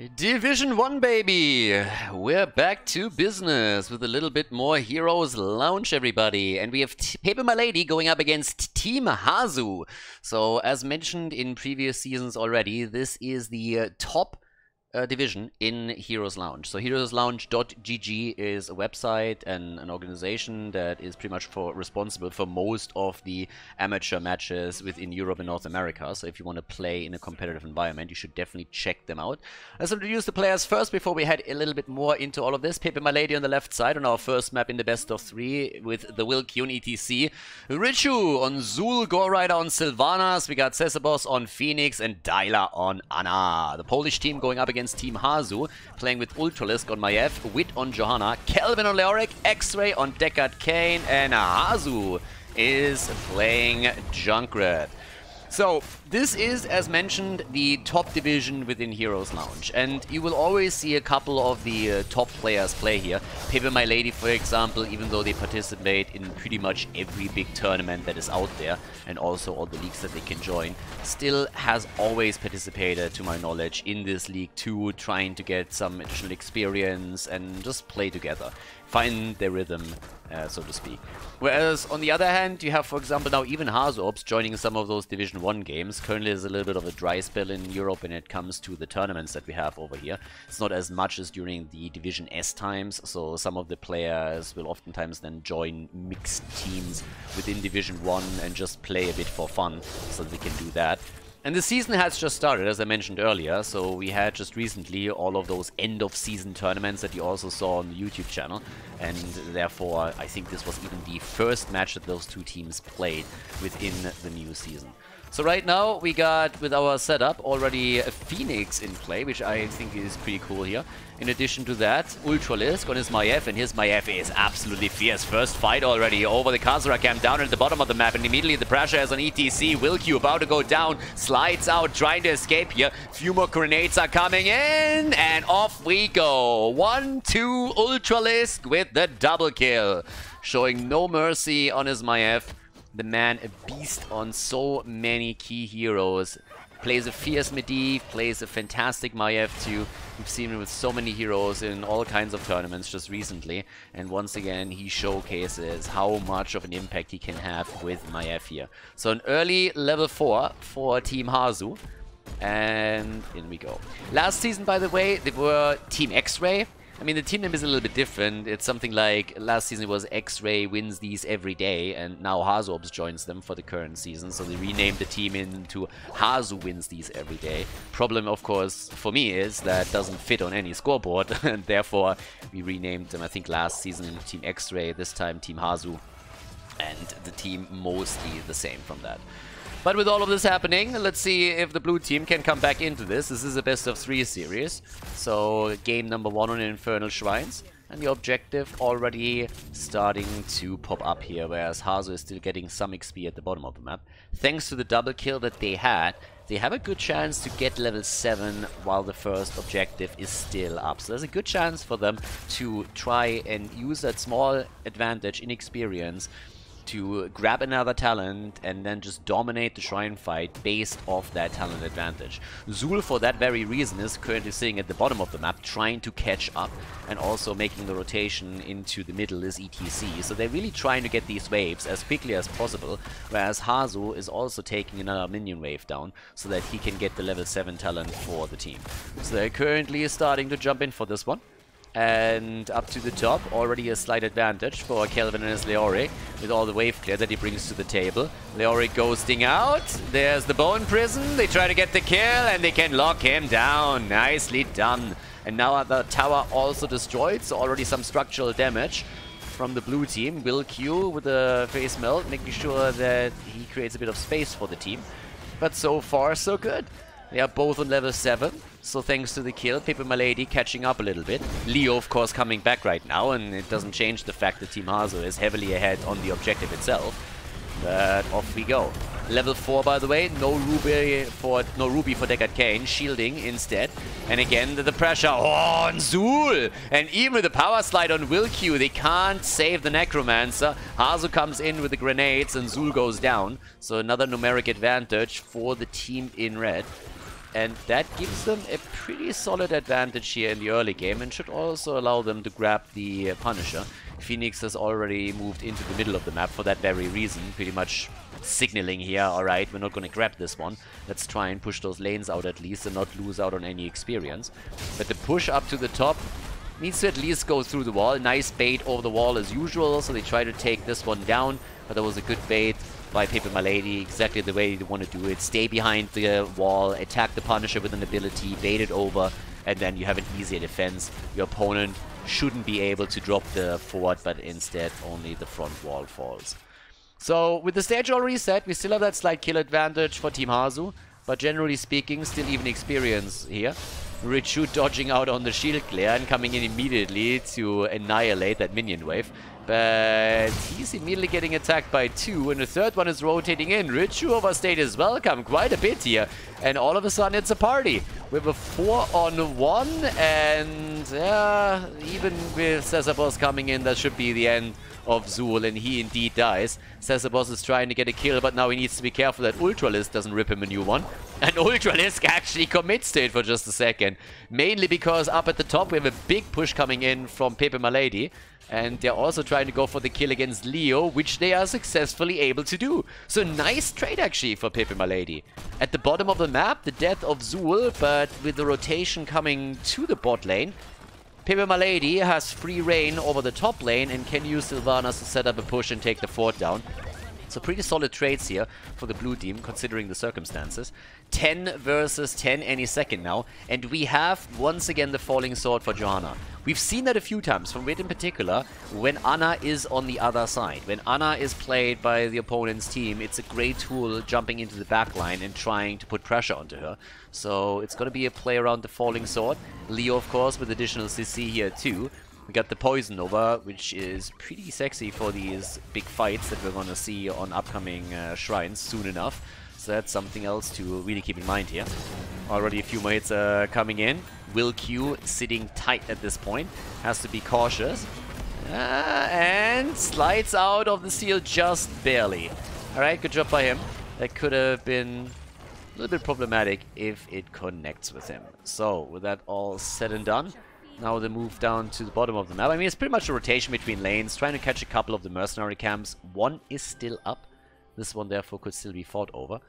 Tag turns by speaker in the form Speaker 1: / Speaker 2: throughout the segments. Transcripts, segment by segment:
Speaker 1: Division 1, baby! We're back to business with a little bit more Heroes Lounge, everybody. And we have Paper Milady going up against Team Hazu. So, as mentioned in previous seasons already, this is the top division in Heroes Lounge. So heroeslounge.gg is a website and an organization that is pretty much responsible for most of the amateur matches within Europe and North America. So if you want to play in a competitive environment, you should definitely check them out. Let's introduce the players first before we head a little bit more into all of this. Paper Milady on the left side on our first map in the best of 3 with the Wilkie on ETC. Richu on Zul, Gorrider on Sylvanas. We got Cesabos on Phoenix and Dyla on Ana. The Polish team going up against Team Hazu, playing with Ultralisk on Maiev, Wit on Johanna, Kelvin on Leoric, X-Ray on Deckard Cain, and Hazu is playing Junkrat. So, this is, as mentioned, the top division within Heroes Lounge, and you will always see a couple of the top players play here. Paper Milady, for example, even though they participate in pretty much every big tournament that is out there, and also all the leagues that they can join, still has always participated, to my knowledge, in this league too, trying to get some additional experience and just play together. Find their rhythm, so to speak. Whereas, on the other hand, you have, for example, now even Hazorbs joining some of those Division 1 games. Currently, there's a little bit of a dry spell in Europe when it comes to the tournaments that we have over here. It's not as much as during the Division S times, so some of the players will oftentimes then join mixed teams within Division 1 and just play a bit for fun, so they can do that. And the season has just started, as I mentioned earlier, so we had just recently all of those end-of-season tournaments that you also saw on the YouTube channel, and therefore I think this was even the first match that those two teams played within the new season. So right now we got, with our setup, already a Phoenix in play, which I think is pretty cool here. In addition to that, Ultralisk on his Maiev, and his Maiev is absolutely fierce. First fight already over the Khazra camp down at the bottom of the map, and immediately the pressure is on ETC. Wilkie about to go down, slides out, trying to escape here. Few more grenades are coming in, and off we go. 1-2 Ultralisk with the double kill. Showing no mercy on his Maiev. The man, a beast on so many key heroes. Plays a fierce Medivh, plays a fantastic Maiev too. We've seen him with so many heroes in all kinds of tournaments just recently. And once again, he showcases how much of an impact he can have with Maiev here. So an early level 4 for Team Hazu. And in we go. Last season, by the way, they were Team X-Ray. I mean, the team name is a little bit different. It's something like, last season it was X-Ray wins these every day, and now Hazorbs joins them for the current season. So they renamed the team into Hazu wins these every day. Problem, of course, for me is that doesn't fit on any scoreboard, and therefore we renamed them, I think, last season Team X-Ray, this time Team Hazu, and the team mostly the same from that. But with all of this happening, let's see if the blue team can come back into this. This is a best of 3 series. So game number 1 on Infernal Shrines. And the objective already starting to pop up here, whereas Hazu is still getting some XP at the bottom of the map. Thanks to the double kill that they had, they have a good chance to get level 7 while the first objective is still up. So there's a good chance for them to try and use that small advantage in experience to grab another talent and then just dominate the Shrine fight based off that talent advantage. Zul, for that very reason, is currently sitting at the bottom of the map trying to catch up, and also making the rotation into the middle is ETC. So they're really trying to get these waves as quickly as possible, whereas Hazu is also taking another minion wave down so that he can get the level 7 talent for the team. So they're currently starting to jump in for this one. And up to the top, already a slight advantage for Kelvin and his Leoric, with all the wave clear that he brings to the table. Leoric ghosting out, there's the Bone Prison, they try to get the kill, and they can lock him down. Nicely done. And now the tower also destroyed, so already some structural damage from the blue team. Will Q with the face melt, making sure that he creates a bit of space for the team. But so far, so good. They are both on level 7, so thanks to the kill, Paper Milady catching up a little bit. Leo, of course, coming back right now, and it doesn't change the fact that Team Hazu is heavily ahead on the objective itself. But off we go. Level 4, by the way, no Ruby for Deckard Cain, shielding instead. And again, the pressure on Zul! And even with the power slide on Wilkie, they can't save the Necromancer. Hazu comes in with the grenades and Zul goes down. So another numeric advantage for the team in red. and that gives them a pretty solid advantage here in the early game and should also allow them to grab the Punisher. Phoenix has already moved into the middle of the map for that very reason, pretty much signaling here, alright, we're not going to grab this one. Let's try and push those lanes out at least and not lose out on any experience. But the push up to the top needs to at least go through the wall. Nice bait over the wall as usual, so they try to take this one down, but that was a good bait by Paper Milady, exactly the way they want to do it. Stay behind the wall, attack the Punisher with an ability, bait it over, and then you have an easier defense. Your opponent shouldn't be able to drop the fort, but instead only the front wall falls. So with the stage already set, we still have that slight kill advantage for Team Hazu, but generally speaking, still even experience here. Richu dodging out on the shield glare and coming in immediately to annihilate that minion wave. But he's immediately getting attacked by two, and the third one is rotating in. Richu overstayed his welcome quite a bit here, and all of a sudden it's a party. We have a 4-on-1, and yeah, even with Cesarboss coming in, that should be the end of Zul, and he indeed dies. Cesarboss is trying to get a kill, but now he needs to be careful that Ultralisk doesn't rip him a new one. And Ultralisk actually commits to it for just a second. Mainly because up at the top we have a big push coming in from Paper Milady. And they're also trying to go for the kill against Leo, which they are successfully able to do. So nice trade actually for Paper Milady. At the bottom of the map, the death of Zul, but with the rotation coming to the bot lane, Paper Milady has free reign over the top lane and can use Sylvanas to set up a push and take the fort down. So pretty solid trades here for the blue team, considering the circumstances. 10 versus 10 any second now. And we have, once again, the Falling Sword for Johanna. We've seen that a few times, from Red in particular, when Ana is on the other side. When Ana is played by the opponent's team, it's a great tool jumping into the backline and trying to put pressure onto her. So it's going to be a play around the Falling Sword. Leo, of course, with additional CC here too. We got the Poison Nova, which is pretty sexy for these big fights that we're going to see on upcoming shrines soon enough. So that's something else to really keep in mind here. Already a few more hits coming in. Will Q sitting tight at this point. Has to be cautious. And slides out of the seal just barely. Alright, good job by him. That could have been a little bit problematic if it connects with him. So, with that all said and done, now the move down to the bottom of the map. I mean, it's pretty much a rotation between lanes, trying to catch a couple of the mercenary camps. One is still up. This one, therefore, could still be fought over.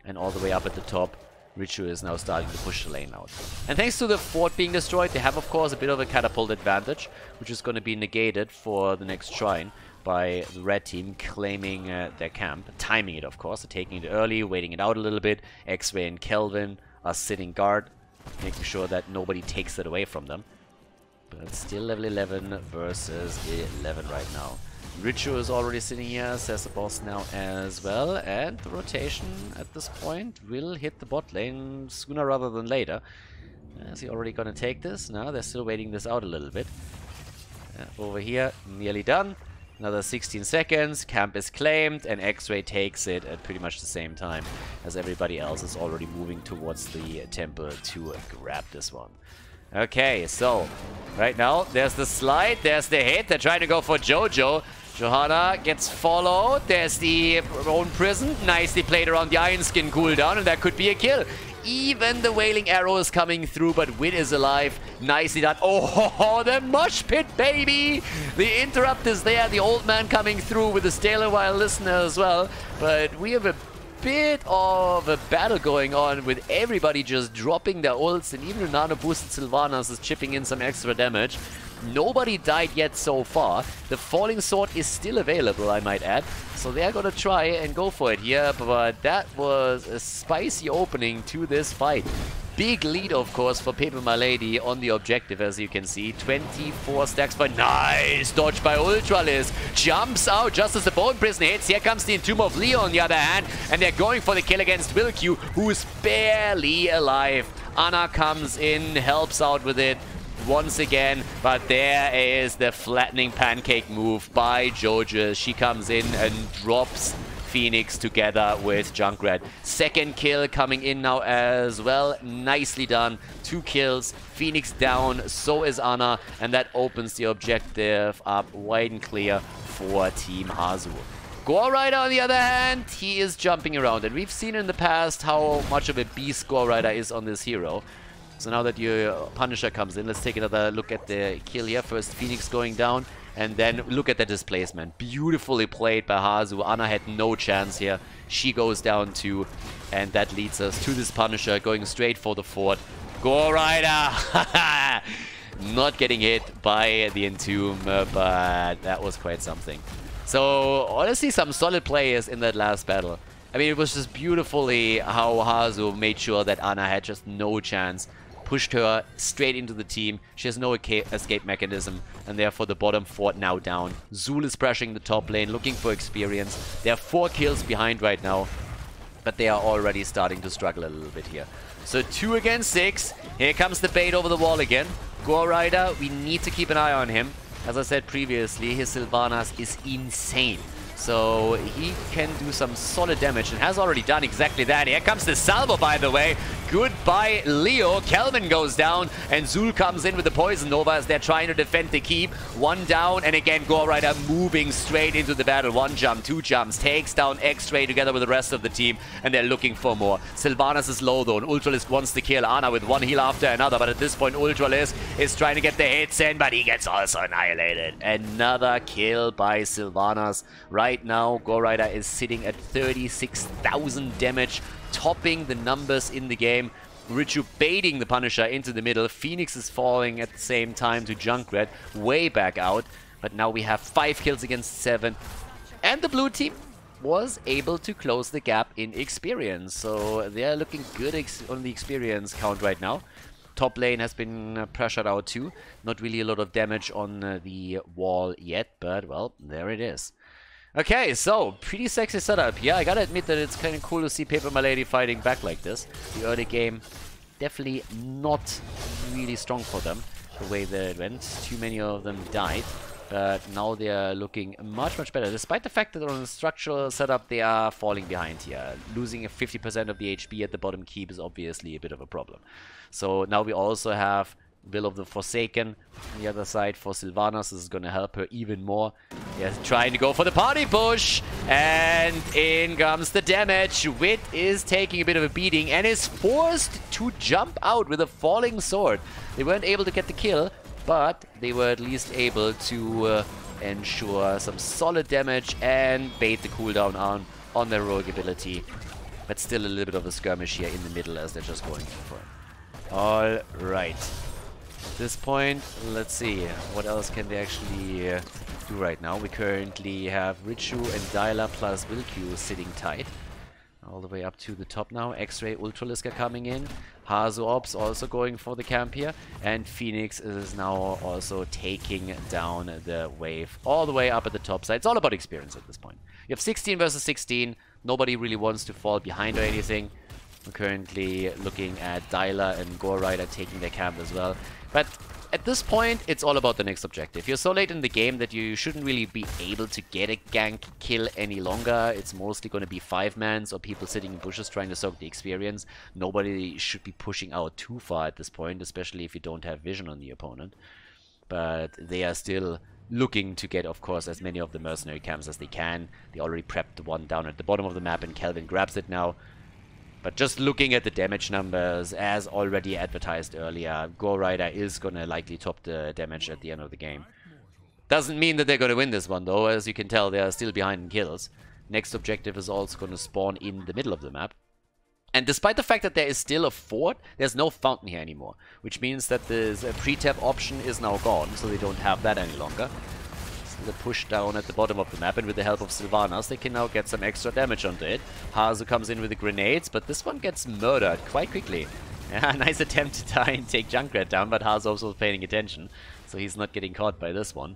Speaker 1: And all the way up at the top, Richu is now starting to push the lane out. And thanks to the fort being destroyed, they have, of course, a bit of a catapult advantage, which is going to be negated for the next shrine by the red team claiming their camp. Timing it, of course. They're taking it early, waiting it out a little bit. X-Ray and Kelvin are sitting guard, making sure that nobody takes it away from them. But still level 11 versus 11 right now. Richu is already sitting here, Cesarboss now as well, and the rotation at this point will hit the bot lane sooner rather than later. Is he already going to take this? No, they're still waiting this out a little bit. Over here, nearly done. Another 16 seconds, camp is claimed, and X-Ray takes it at pretty much the same time as everybody else is already moving towards the temple to grab this one. Okay, so right now there's the slide, there's the hit. They're trying to go for Jojo. Johanna gets followed. There's the own prison. Nicely played around the Iron Skin cooldown, and that could be a kill. Even the Wailing Arrow is coming through, but Wit is alive. Nicely done. Oh, the mosh pit, baby! The interrupt is there. The old man coming through with the Stay a While listener as well. But we have a bit of a battle going on with everybody just dropping their ults, and even the nano boosted Sylvanas is chipping in some extra damage. Nobody died yet so far. The Falling Sword is still available, I might add. So they're gonna try and go for it here, but that was a spicy opening to this fight. Big lead, of course, for Paper Milady on the objective, as you can see. 24 stacks, but nice dodge by Ultralisk. Jumps out just as the Bone Prison hits. Here comes the Entomb of Leo on the other hand, and they're going for the kill against Wilq, who's barely alive. Ana comes in, helps out with it once again, but there is the flattening pancake move by Jojo. She comes in and drops Phoenix together with Junkrat. Second kill coming in now as well. Nicely done. 2 kills. Phoenix down. So is Ana. And that opens the objective up wide and clear for Team Hazu. Gore Rider, on the other hand, he is jumping around. And we've seen in the past how much of a beast Gore Rider is on this hero. So now that your Punisher comes in, let's take another look at the kill here. First Phoenix going down, and then look at the displacement. Beautifully played by Hazu. Ana had no chance here. She goes down too, and that leads us to this Punisher going straight for the fort. Gore Rider! Not getting hit by the Entomb, but that was quite something. So, honestly, some solid players in that last battle. I mean, it was just beautifully how Hazu made sure that Ana had just no chance. Pushed her straight into the team. She has no escape mechanism, and therefore the bottom fort now down. Zul is pressuring the top lane, looking for experience. They are 4 kills behind right now, but they are already starting to struggle a little bit here. So 2 against 6. Here comes the bait over the wall again. Gore Rider, we need to keep an eye on him. As I said previously, his Sylvanas is insane. So he can do some solid damage and has already done exactly that. Here comes the salvo, by the way. Goodbye, Leo. Kelvin goes down, and Zul comes in with the Poison Nova as they're trying to defend the keep. 1 down, and again, Gore Rider moving straight into the battle. 1 jump, 2 jumps, takes down X-Ray together with the rest of the team, and they're looking for more. Sylvanas is low, though, and Ultralisk wants to kill Ana with 1 heal after another, but at this point, Ultralisk is trying to get the hits in, but he gets also annihilated. Another kill by Sylvanas. Right now, Gore Rider is sitting at 36,000 damage, topping the numbers in the game. Richu baiting the Punisher into the middle. Phoenix is falling at the same time to Junkrat, way back out. But now we have 5 kills against 7. And the blue team was able to close the gap in experience. So they're looking good on the experience count right now. Top lane has been pressured out too. Not really a lot of damage on the wall yet, but well, there it is. Okay, so pretty sexy setup. Yeah, I gotta admit that it's kind of cool to see Paper Milady fighting back like this. The early game definitely not really strong for them, the way that it went. Too many of them died, but now they are looking much, much better. Despite the fact that on the structural setup they are falling behind here. Losing a 50% of the HP at the bottom keep is obviously a bit of a problem. So now we also have Will of the Forsaken on the other side for Sylvanas. This is going to help her even more. Yes, trying to go for the party push. And in comes the damage. Wit is taking a bit of a beating and is forced to jump out with a falling sword. They weren't able to get the kill, but they were at least able to ensure some solid damage and bait the cooldown on their rogue ability. But still a little bit of a skirmish here in the middle as they're just going for it. Alright. At this point, let's see, what else can they actually do right now? We currently have Richu and Dyla plus Wilq sitting tight. All the way up to the top now. X-Ray, Ultralisk are coming in. Hazu Ops also going for the camp here. And Phoenix is now also taking down the wave all the way up at the top side. It's all about experience at this point. You have 16 versus 16. Nobody really wants to fall behind or anything. We're currently looking at Dyla and Gore Rider taking their camp as well. But at this point, it's all about the next objective. You're so late in the game that you shouldn't really be able to get a gank kill any longer. It's mostly going to be 5-mans or people sitting in bushes trying to soak the experience. Nobody should be pushing out too far at this point, especially if you don't have vision on the opponent. But they are still looking to get, of course, as many of the mercenary camps as they can. They already prepped the one down at the bottom of the map and Kelvin grabs it now. But just looking at the damage numbers, as already advertised earlier, Gore Rider is going to likely top the damage at the end of the game. Doesn't mean that they're going to win this one, though. As you can tell, they are still behind in kills. Next objective is also going to spawn in the middle of the map. And despite the fact that there is still a fort, there's no fountain here anymore. Which means that the pre-tap option is now gone, so they don't have that any longer. The push down at the bottom of the map, and with the help of Sylvanas they can now get some extra damage onto it. Hazu comes in with the grenades, but this one gets murdered quite quickly. Yeah, nice attempt to try and take Junkrat down, but Hazu also was paying attention, so he's not getting caught by this one.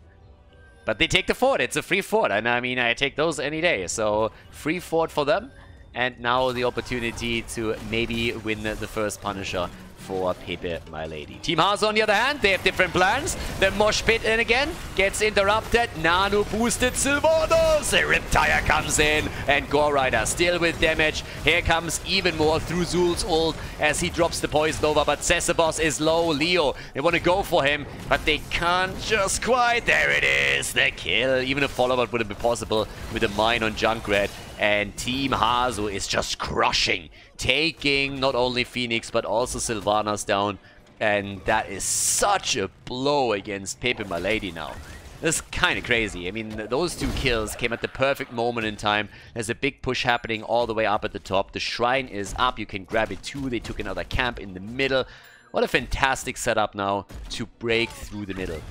Speaker 1: But they take the fort. It's a free fort, and I mean, I take those any day. So free fort for them, and now the opportunity to maybe win the first Punisher for Pepe My Lady. Team Hazu, on the other hand, they have different plans. The mosh pit in again gets interrupted. Nano boosted Sylvanas. The Riptire comes in, and Gore Rider still with damage. Here comes even more through Zul's ult as he drops the poison over, but Cesabos is low. Leo, they want to go for him, but they can't just quite. There it is, the kill. Even a follow-up wouldn't be possible with a mine on Junkrat. And Team Hazu is just crushing, taking not only Phoenix but also Sylvanas down. And that is such a blow against Pepe My Lady now. This is kind of crazy. I mean, those two kills came at the perfect moment in time. There's a big push happening all the way up at the top. The shrine is up. You can grab it too. They took another camp in the middle. What a fantastic setup now to break through the middle.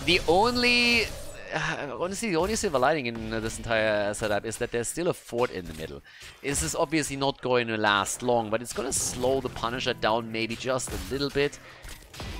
Speaker 1: The only... honestly, the only silver lining in this entire setup is that there's still a fort in the middle. This is obviously not going to last long, but it's going to slow the Punisher down maybe just a little bit.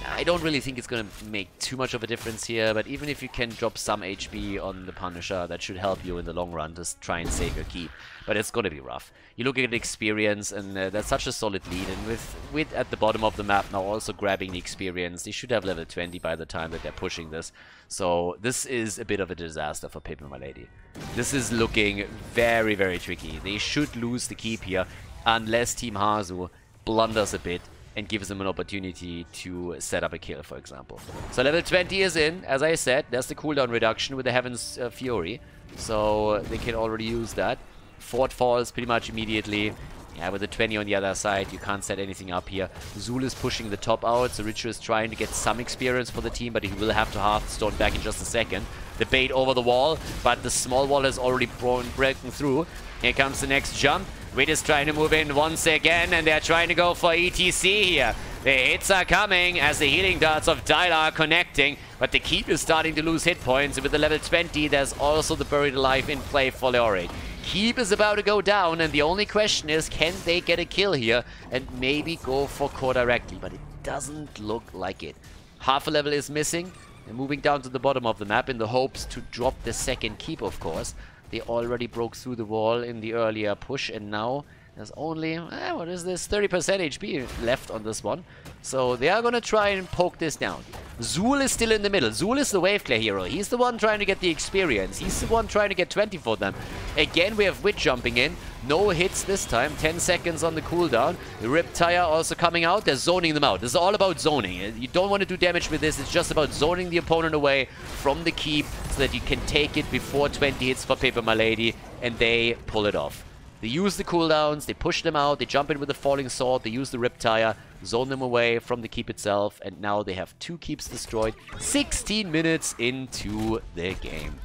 Speaker 1: I don't really think it's going to make too much of a difference here, but even if you can drop some HP on the Punisher, that should help you in the long run to try and save your keep. But it's going to be rough. You look at the experience, and that's such a solid lead, and with at the bottom of the map now also grabbing the experience, they should have level 20 by the time that they're pushing this. So this is a bit of a disaster for Pepe My Lady. This is looking very, very tricky. They should lose the keep here, unless Team Hazu blunders a bit and gives them an opportunity to set up a kill, for example. So level 20 is in, as I said. There's the cooldown reduction with the Heaven's Fury, so they can already use that. Fort falls pretty much immediately. Yeah, with the 20 on the other side, you can't set anything up here. Zul is pushing the top out, so Richu is trying to get some experience for the team, but he will have to Hearthstone back in just a second. The bait over the wall, but the small wall has already broken through. Here comes the next jump. Wit is trying to move in once again, and they're trying to go for ETC here. The hits are coming as the healing darts of Dyla are connecting, but the keep is starting to lose hit points. With the level 20, there's also the Buried Alive in play for Leoric. Keep is about to go down, and the only question is, can they get a kill here and maybe go for core directly? But it doesn't look like it. Half a level is missing. They're moving down to the bottom of the map in the hopes to drop the second keep, of course. They already broke through the wall in the earlier push, and now there's only, what is this, 30% HP left on this one. So they are going to try and poke this down. Zul is still in the middle. Zul is the wave clear hero. He's the one trying to get the experience. He's the one trying to get 20 for them. Again, we have Wit jumping in. No hits this time. 10 seconds on the cooldown. The Riptire also coming out. They're zoning them out. This is all about zoning. You don't want to do damage with this. It's just about zoning the opponent away from the keep so that you can take it before 20 hits for Pepe My Lady, and they pull it off. They use the cooldowns, they push them out, they jump in with the Falling Sword, they use the Riptire, zone them away from the keep itself, and now they have 2 keeps destroyed 16 minutes into the game.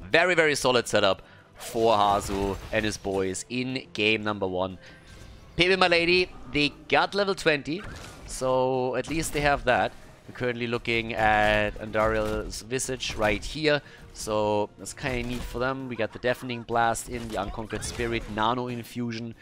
Speaker 1: Very, very solid setup for Hazu and his boys in game number 1. Pepe My Lady, they got level 20, so at least they have that. We're currently looking at Andariel's Visage right here. So that's kind of neat for them. We got the Deafening Blast in, the Unconquered Spirit, Nano Infusion.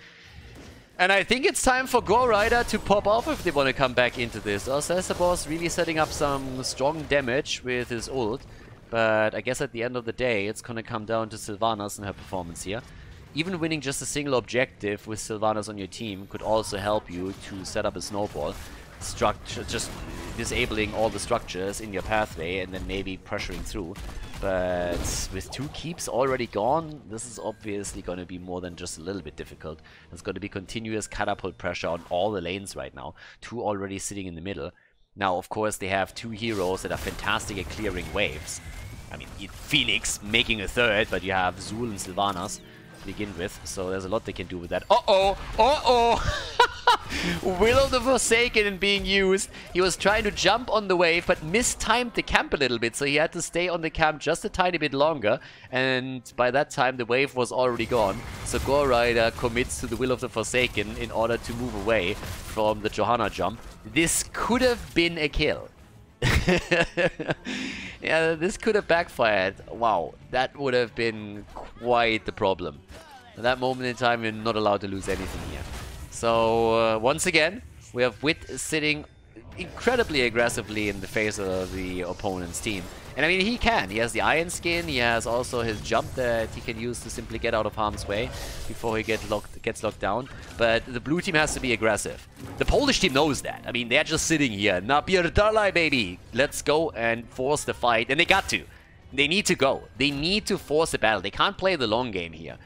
Speaker 1: And I think it's time for Gore Rider to pop off if they want to come back into this. Cesabos really setting up some strong damage with his ult. But I guess at the end of the day, it's going to come down to Sylvanas and her performance here. Even winning just a single objective with Sylvanas on your team could also help you to set up a snowball. Structure, just disabling all the structures in your pathway and then maybe pressuring through. But with 2 keeps already gone, this is obviously going to be more than just a little bit difficult. There's going to be continuous catapult pressure on all the lanes right now. 2 already sitting in the middle. Now, of course, they have 2 heroes that are fantastic at clearing waves. I mean, Phoenix making a third, but you have Zul and Sylvanas to begin with. So there's a lot they can do with that. Uh-oh! Uh-oh! Will of the Forsaken being used. He was trying to jump on the wave, but mistimed the camp a little bit, so he had to stay on the camp just a tiny bit longer, and by that time the wave was already gone. So Gore Rider commits to the Will of the Forsaken in order to move away from the Johanna jump. This could have been a kill. Yeah, this could have backfired. Wow, that would have been quite the problem. At that moment in time, you're not allowed to lose anything here. So, once again, we have Wit sitting incredibly aggressively in the face of the opponent's team. And I mean, he can. He has the Iron Skin. He has also his jump that he can use to simply get out of harm's way before he gets locked down. But the blue team has to be aggressive. The Polish team knows that. I mean, they're just sitting here. Napierdalaj, baby. Let's go and force the fight. And they got to. They need to go. They need to force the battle. They can't play the long game here.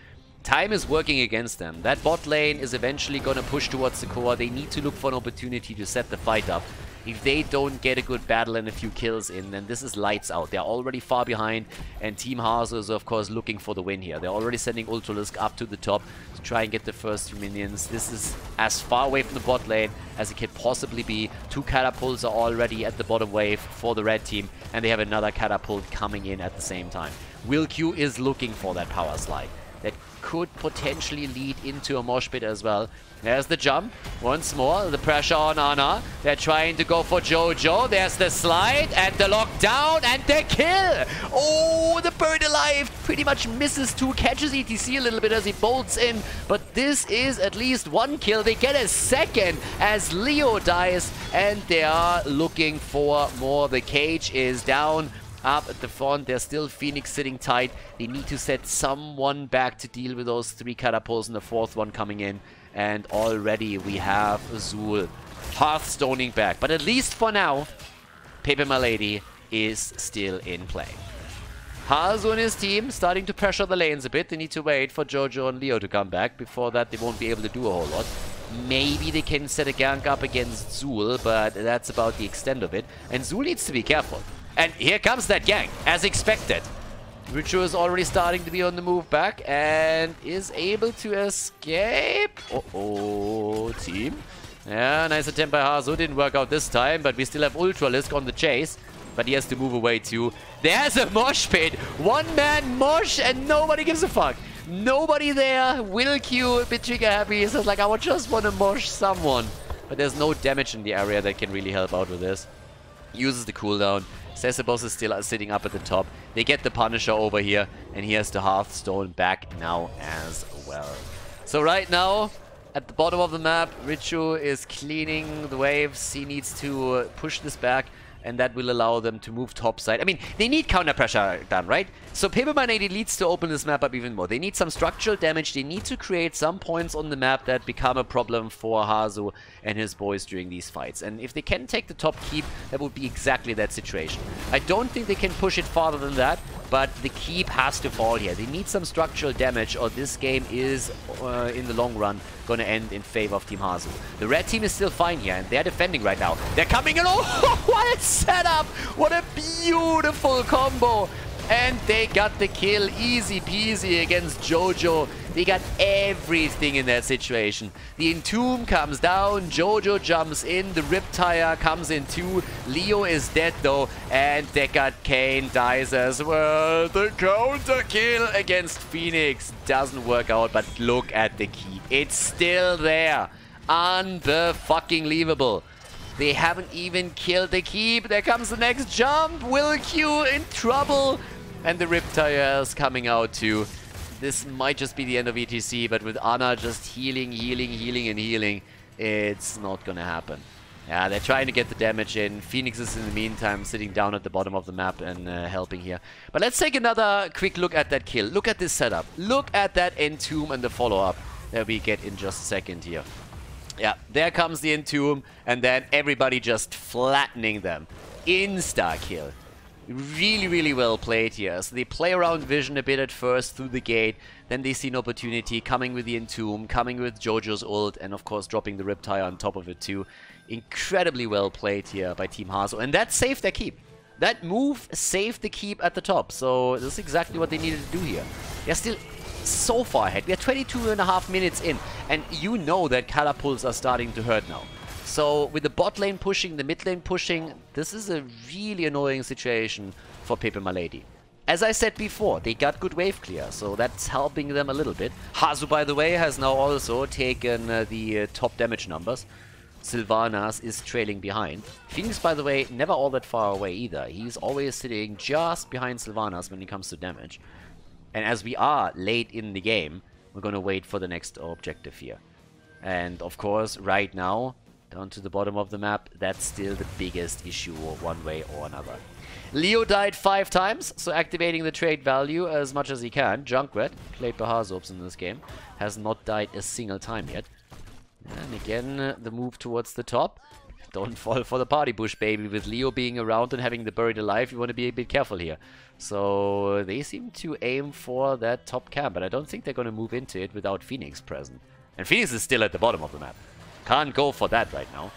Speaker 1: Time is working against them. That bot lane is eventually going to push towards the core. They need to look for an opportunity to set the fight up. If they don't get a good battle and a few kills in, then this is lights out. They're already far behind, and Team Hasu is, of course, looking for the win here. They're already sending Ultralisk up to the top to try and get the first 2 minions. This is as far away from the bot lane as it can possibly be. 2 catapults are already at the bottom wave for the red team, and they have another catapult coming in at the same time. Will-Q is looking for that power slide. That could potentially lead into a mosh pit as well. There's the jump. Once more, the pressure on Ana. They're trying to go for Jojo. There's the slide and the lockdown and the kill. Oh, the bird alive pretty much misses 2, catches ETC a little bit as he bolts in. But this is at least 1 kill. They get a second as Leo dies, and they are looking for more. The cage is down. Up at the front, there's still Phoenix sitting tight. They need to set someone back to deal with those 3 catapults and the 4th one coming in. And already we have Azul Hearthstoning back. But at least for now, Paper is still in play. Hasu and his team starting to pressure the lanes a bit. They need to wait for Jojo and Leo to come back. Before that, they won't be able to do a whole lot. Maybe they can set a gank up against Zul, but that's about the extent of it. And Zul needs to be careful. And here comes that gank, as expected. Richu is already starting to be on the move back and is able to escape. Uh-oh, team. Yeah, nice attempt by Hasu. Didn't work out this time, but we still have Ultralisk on the chase. But he has to move away too. There's a mosh pit. 1-man mosh and nobody gives a fuck. Nobody there. Will-Q a bit trigger happy. He says like, I would just want to mosh someone. But there's no damage in the area that can really help out with this. Uses the cooldown. Cesabos is still sitting up at the top. They get the Punisher over here, and he has the Hearthstone back now as well. So right now, at the bottom of the map, Richu is cleaning the waves. He needs to push this back, and that will allow them to move topside. I mean, they need counter pressure done, right? So Paper needs to open this map up even more. They need some structural damage. They need to create some points on the map that become a problem for Hasu and his boys during these fights. And if they can take the top keep, that would be exactly that situation. I don't think they can push it farther than that, but the keep has to fall here. They need some structural damage, or this game is, in the long run, going to end in favor of Team Hasu. The red team is still fine here, and they're defending right now. They're coming in. Oh, what a setup! What a beautiful combo! And they got the kill easy peasy against Jojo. They got everything in that situation. The Entomb comes down, Jojo jumps in, the Riptire comes in too. Leo is dead though, and Deckard Cain dies as well. The counter kill against Phoenix doesn't work out, but look at the keep. It's still there. Unfucking-believable. They haven't even killed the keep. There comes the next jump. Will-Q in trouble. And the Riptire is coming out too. This might just be the end of ETC, but with Ana just healing, it's not gonna happen. Yeah, they're trying to get the damage in. Phoenix is in the meantime sitting down at the bottom of the map and helping here. But let's take another quick look at that kill. Look at this setup. Look at that Entomb and the follow-up that we get in just a second here. Yeah, there comes the Entomb, and then everybody just flattening them. Insta-kill. Really well played here. So they play around Vision a bit at first through the gate, then they see an opportunity, coming with the Entomb, coming with Jojo's ult, and of course dropping the Riptire on top of it too. Incredibly well played here by Team Hasu, and that saved their keep. That move saved the keep at the top, so this is exactly what they needed to do here. They're still so far ahead. We are 22.5 minutes in, and you know that catapults are starting to hurt now. So with the bot lane pushing, the mid lane pushing, this is a really annoying situation for Pepe Malady. As I said before, they got good wave clear, so that's helping them a little bit. Hasu, by the way, has now also taken the top damage numbers. Sylvanas is trailing behind. Phoenix, by the way, never all that far away either. He's always sitting just behind Sylvanas when it comes to damage. And as we are late in the game, we're going to wait for the next objective here. And of course, right now, down to the bottom of the map. That's still the biggest issue one way or another. Leo died 5 times, so activating the trade value as much as he can. Junkrat, played by Harzobs in this game, has not died a single time yet. And again, the move towards the top. Don't fall for the party bush, baby. With Leo being around and having the buried alive, you want to be a bit careful here. So they seem to aim for that top camp, but I don't think they're going to move into it without Phoenix present. And Phoenix is still at the bottom of the map. Can't go for that right now.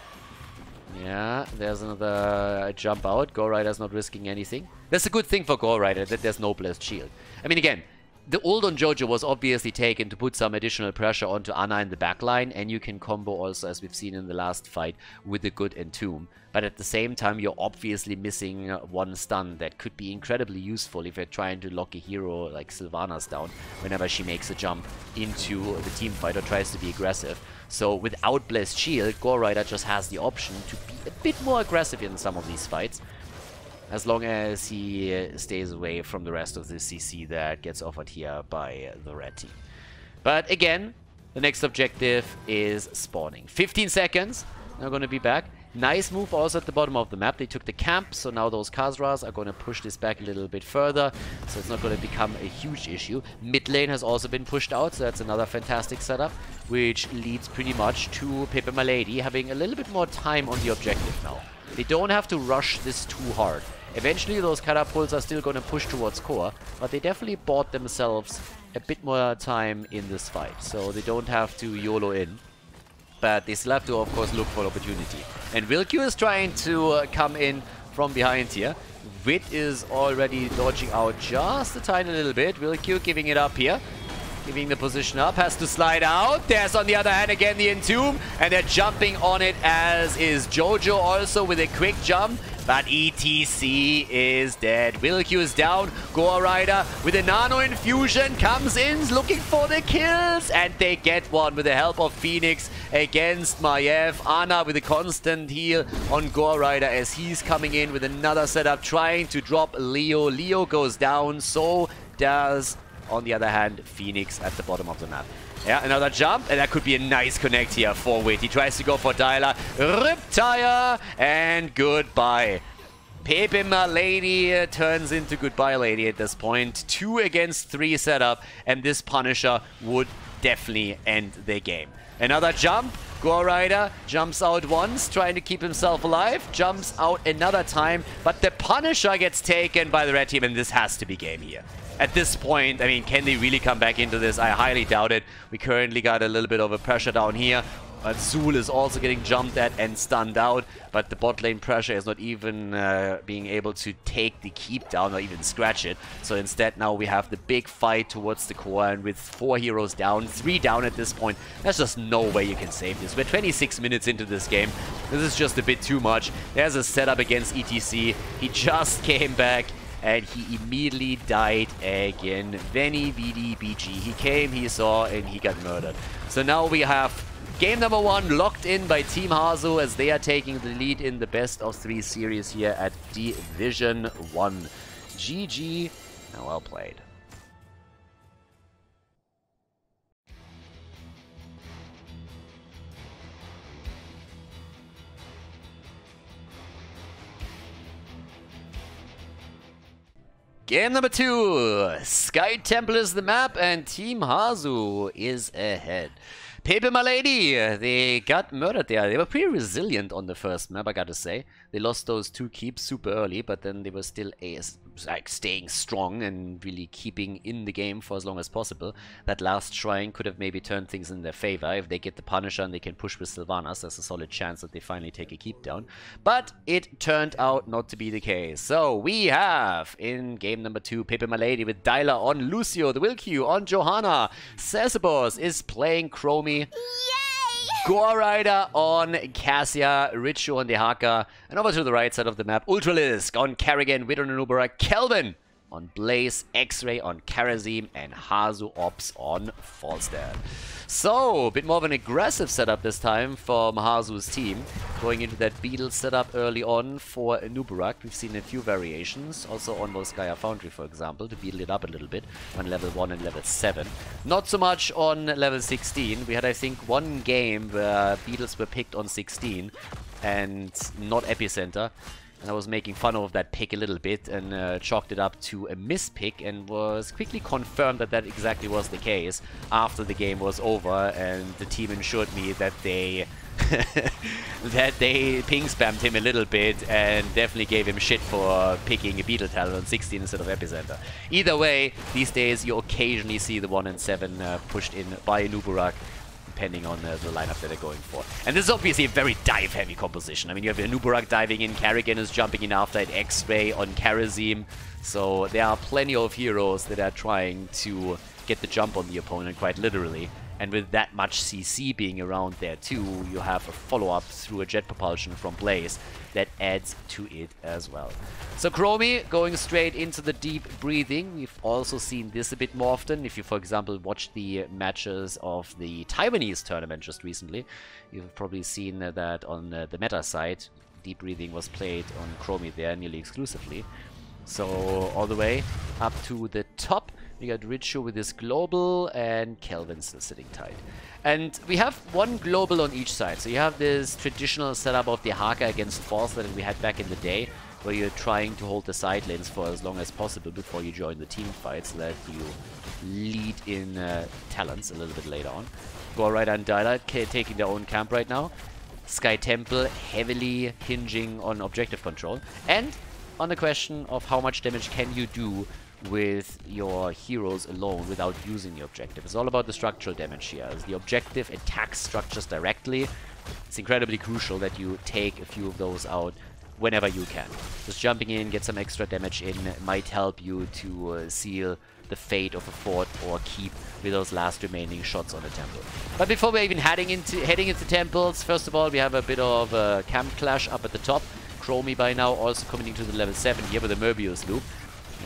Speaker 1: Yeah, there's another jump out. Gorrider's not risking anything. That's a good thing for Gorrider, that there's no blessed shield. I mean, again, the ult on Jojo was obviously taken to put some additional pressure onto Ana in the backline, and you can combo also, as we've seen in the last fight, with the good Entomb. But at the same time, you're obviously missing one stun that could be incredibly useful if you're trying to lock a hero like Sylvanas down whenever she makes a jump into the team fight or tries to be aggressive. So without Blessed Shield, Gorrider just has the option to be a bit more aggressive in some of these fights, as long as he stays away from the rest of the CC that gets offered here by the red team. But again, the next objective is spawning. 15 seconds, they're going to be back. Nice move also at the bottom of the map. They took the camp, so now those Khazras are going to push this back a little bit further, so it's not going to become a huge issue. Mid lane has also been pushed out, so that's another fantastic setup, which leads pretty much to Pepe Malady having a little bit more time on the objective now. They don't have to rush this too hard. Eventually those catapults are still going to push towards core, but they definitely bought themselves a bit more time in this fight, so they don't have to YOLO in. But they still have to, of course, look for opportunity. And Wilq is trying to come in from behind here. Wit is already dodging out just a tiny little bit. Wilq giving it up here. Giving the position up. Has to slide out. There's, on the other hand, again the Entomb. And they're jumping on it, as is Jojo also with a quick jump. But ETC is dead. Wilq is down. Gorrider with a nano infusion comes in looking for the kills. And they get one with the help of Phoenix against Maiev. Ana with a constant heal on Gorrider as he's coming in with another setup trying to drop Leo. Leo goes down. So does, on the other hand, Phoenix at the bottom of the map. Yeah, another jump, and that could be a nice connect here for Wit. He tries to go for Dyla. Riptire, and goodbye. Pepe Malady turns into goodbye lady at this point. 2 against 3 setup, and this Punisher would definitely end the game. Another jump. Gorrider jumps out once, trying to keep himself alive. Jumps out another time, but the Punisher gets taken by the red team, and this has to be game here. At this point, I mean, can they really come back into this? I highly doubt it. We currently got a little bit of a pressure down here. Zul is also getting jumped at and stunned out, but the bot lane pressure is not even being able to take the keep down or even scratch it. So instead now we have the big fight towards the core, and with 4 heroes down, 3 down at this point, there's just no way you can save this. We're 26 minutes into this game. This is just a bit too much. There's a setup against ETC. He just came back, and he immediately died again. Veni, Vidi, BG. He came, he saw, and he got murdered. So now we have game number 1 locked in by Team Hazu, as they are taking the lead in the best of 3 series here at Division 1. GG, and well played. Game number 2, Sky Temple is the map, and Team Hazu is ahead. Pepe Malady, they got murdered there. They were pretty resilient on the first map, I gotta say. They lost those 2 keeps super early, but then they were still like staying strong and really keeping in the game for as long as possible. That last shrine could have maybe turned things in their favor. If they get the Punisher and they can push with Sylvanas, there's a solid chance that they finally take a keep down. But it turned out not to be the case. So we have, in game number 2, Pepe Malady with Dyla on Lucio, the Wilq on Johanna. Cesabos is playing Chromie. Gorrider on Cassia, Richu on the Haka, and over to the right side of the map, Ultralisk on Karrigan, Widowed and Ubera, Kelvin on Blaze, X-Ray on Karazim, and Hazu Ops on Falstad. So, a bit more of an aggressive setup this time from Hazu's team. Going into that Beetle setup early on for Nubarak. We've seen a few variations, also on Volskaya Foundry, for example, to beetle it up a little bit on level 1 and level 7. Not so much on level 16. We had, I think, one game where Beetles were picked on 16 and not Epicenter. And I was making fun of that pick a little bit and chalked it up to a mispick, and was quickly confirmed that that exactly was the case after the game was over, and the team assured me that they that they ping spammed him a little bit and definitely gave him shit for picking a Beetle talent on 16 instead of Epicenter. Either way, these days you occasionally see the 1 and 7 pushed in by Nubarak, depending on the lineup that they're going for. And this is obviously a very dive-heavy composition. I mean, you have Nubarak diving in, Karrigan is jumping in after it, X-Ray on Karazim. So there are plenty of heroes that are trying to get the jump on the opponent, quite literally. And with that much CC being around there too, you have a follow-up through a jet propulsion from Blaze that adds to it as well. So Chromie going straight into the deep breathing. We've also seen this a bit more often. If you, for example, watched the matches of the Taiwanese tournament just recently, you've probably seen that on the meta side, deep breathing was played on Chromie there nearly exclusively. So all the way up to the top, we got Richo with his global and Kelvin still sitting tight. And we have one global on each side. So you have this traditional setup of the Haka against Falstad that we had back in the day, where you're trying to hold the side lanes for as long as possible before you join the team fights, so that you lead in talents a little bit later on. Gorrider and Dyla taking their own camp right now. Sky Temple heavily hinging on objective control. And on the question of how much damage can you do with your heroes alone without using the objective. It's all about the structural damage here. As the objective attacks structures directly, it's incredibly crucial that you take a few of those out whenever you can. Just jumping in, get some extra damage in, might help you to seal the fate of a fort or keep with those last remaining shots on the temple. But before we're even heading into temples, first of all, we have a bit of a camp clash up at the top. Chromie by now also coming to the level 7 here with the Möbius loop.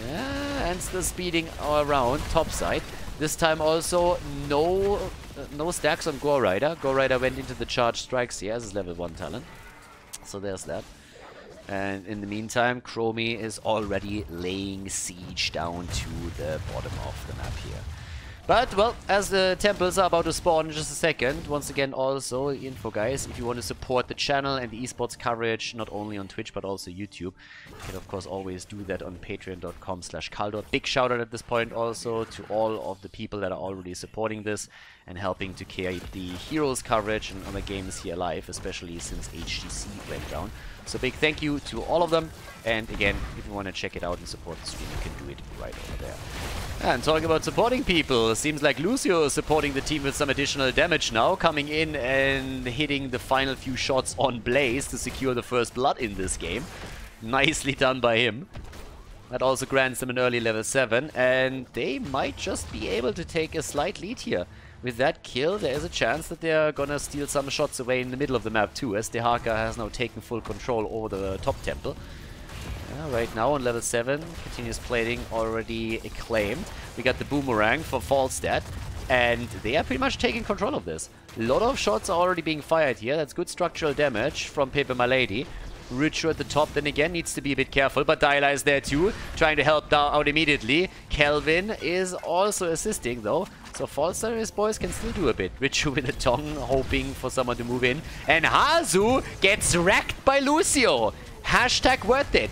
Speaker 1: Yeah, and still speeding around top side. This time also no stacks on Gorrider. Gorrider went into the charge strikes here as his level 1 talent. So there's that. And in the meantime, Chromie is already laying siege down to the bottom of the map here. But, well, as the temples are about to spawn in just a second, once again also, info guys, if you want to support the channel and the esports coverage, not only on Twitch but also YouTube, you can of course always do that on patreon.com/Kaldor. Big shout out at this point also to all of the people that are already supporting this and helping to carry the Heroes coverage and other games here live, especially since HGC went down. So big thank you to all of them, and again, if you want to check it out and support the stream, you can do it right over there. And talking about supporting people, seems like Lucio is supporting the team with some additional damage now, coming in and hitting the final few shots on Blaze to secure the first blood in this game. Nicely done by him. That also grants them an early level 7, and they might just be able to take a slight lead here. With that kill, there is a chance that they're gonna steal some shots away in the middle of the map too, as the Haka has now taken full control over the top temple. Right now on level 7, continuous plating already acclaimed. We got the Boomerang for Falstad, and they are pretty much taking control of this. A lot of shots are already being fired here. That's good structural damage from Paper Malady. Richo at the top then again needs to be a bit careful, but Dyla is there too, trying to help out immediately. Kelvin is also assisting though, so Falstad and his boys can still do a bit. Richo with a tongue, hoping for someone to move in. And Hazu gets wrecked by Lucio! Hashtag worth it!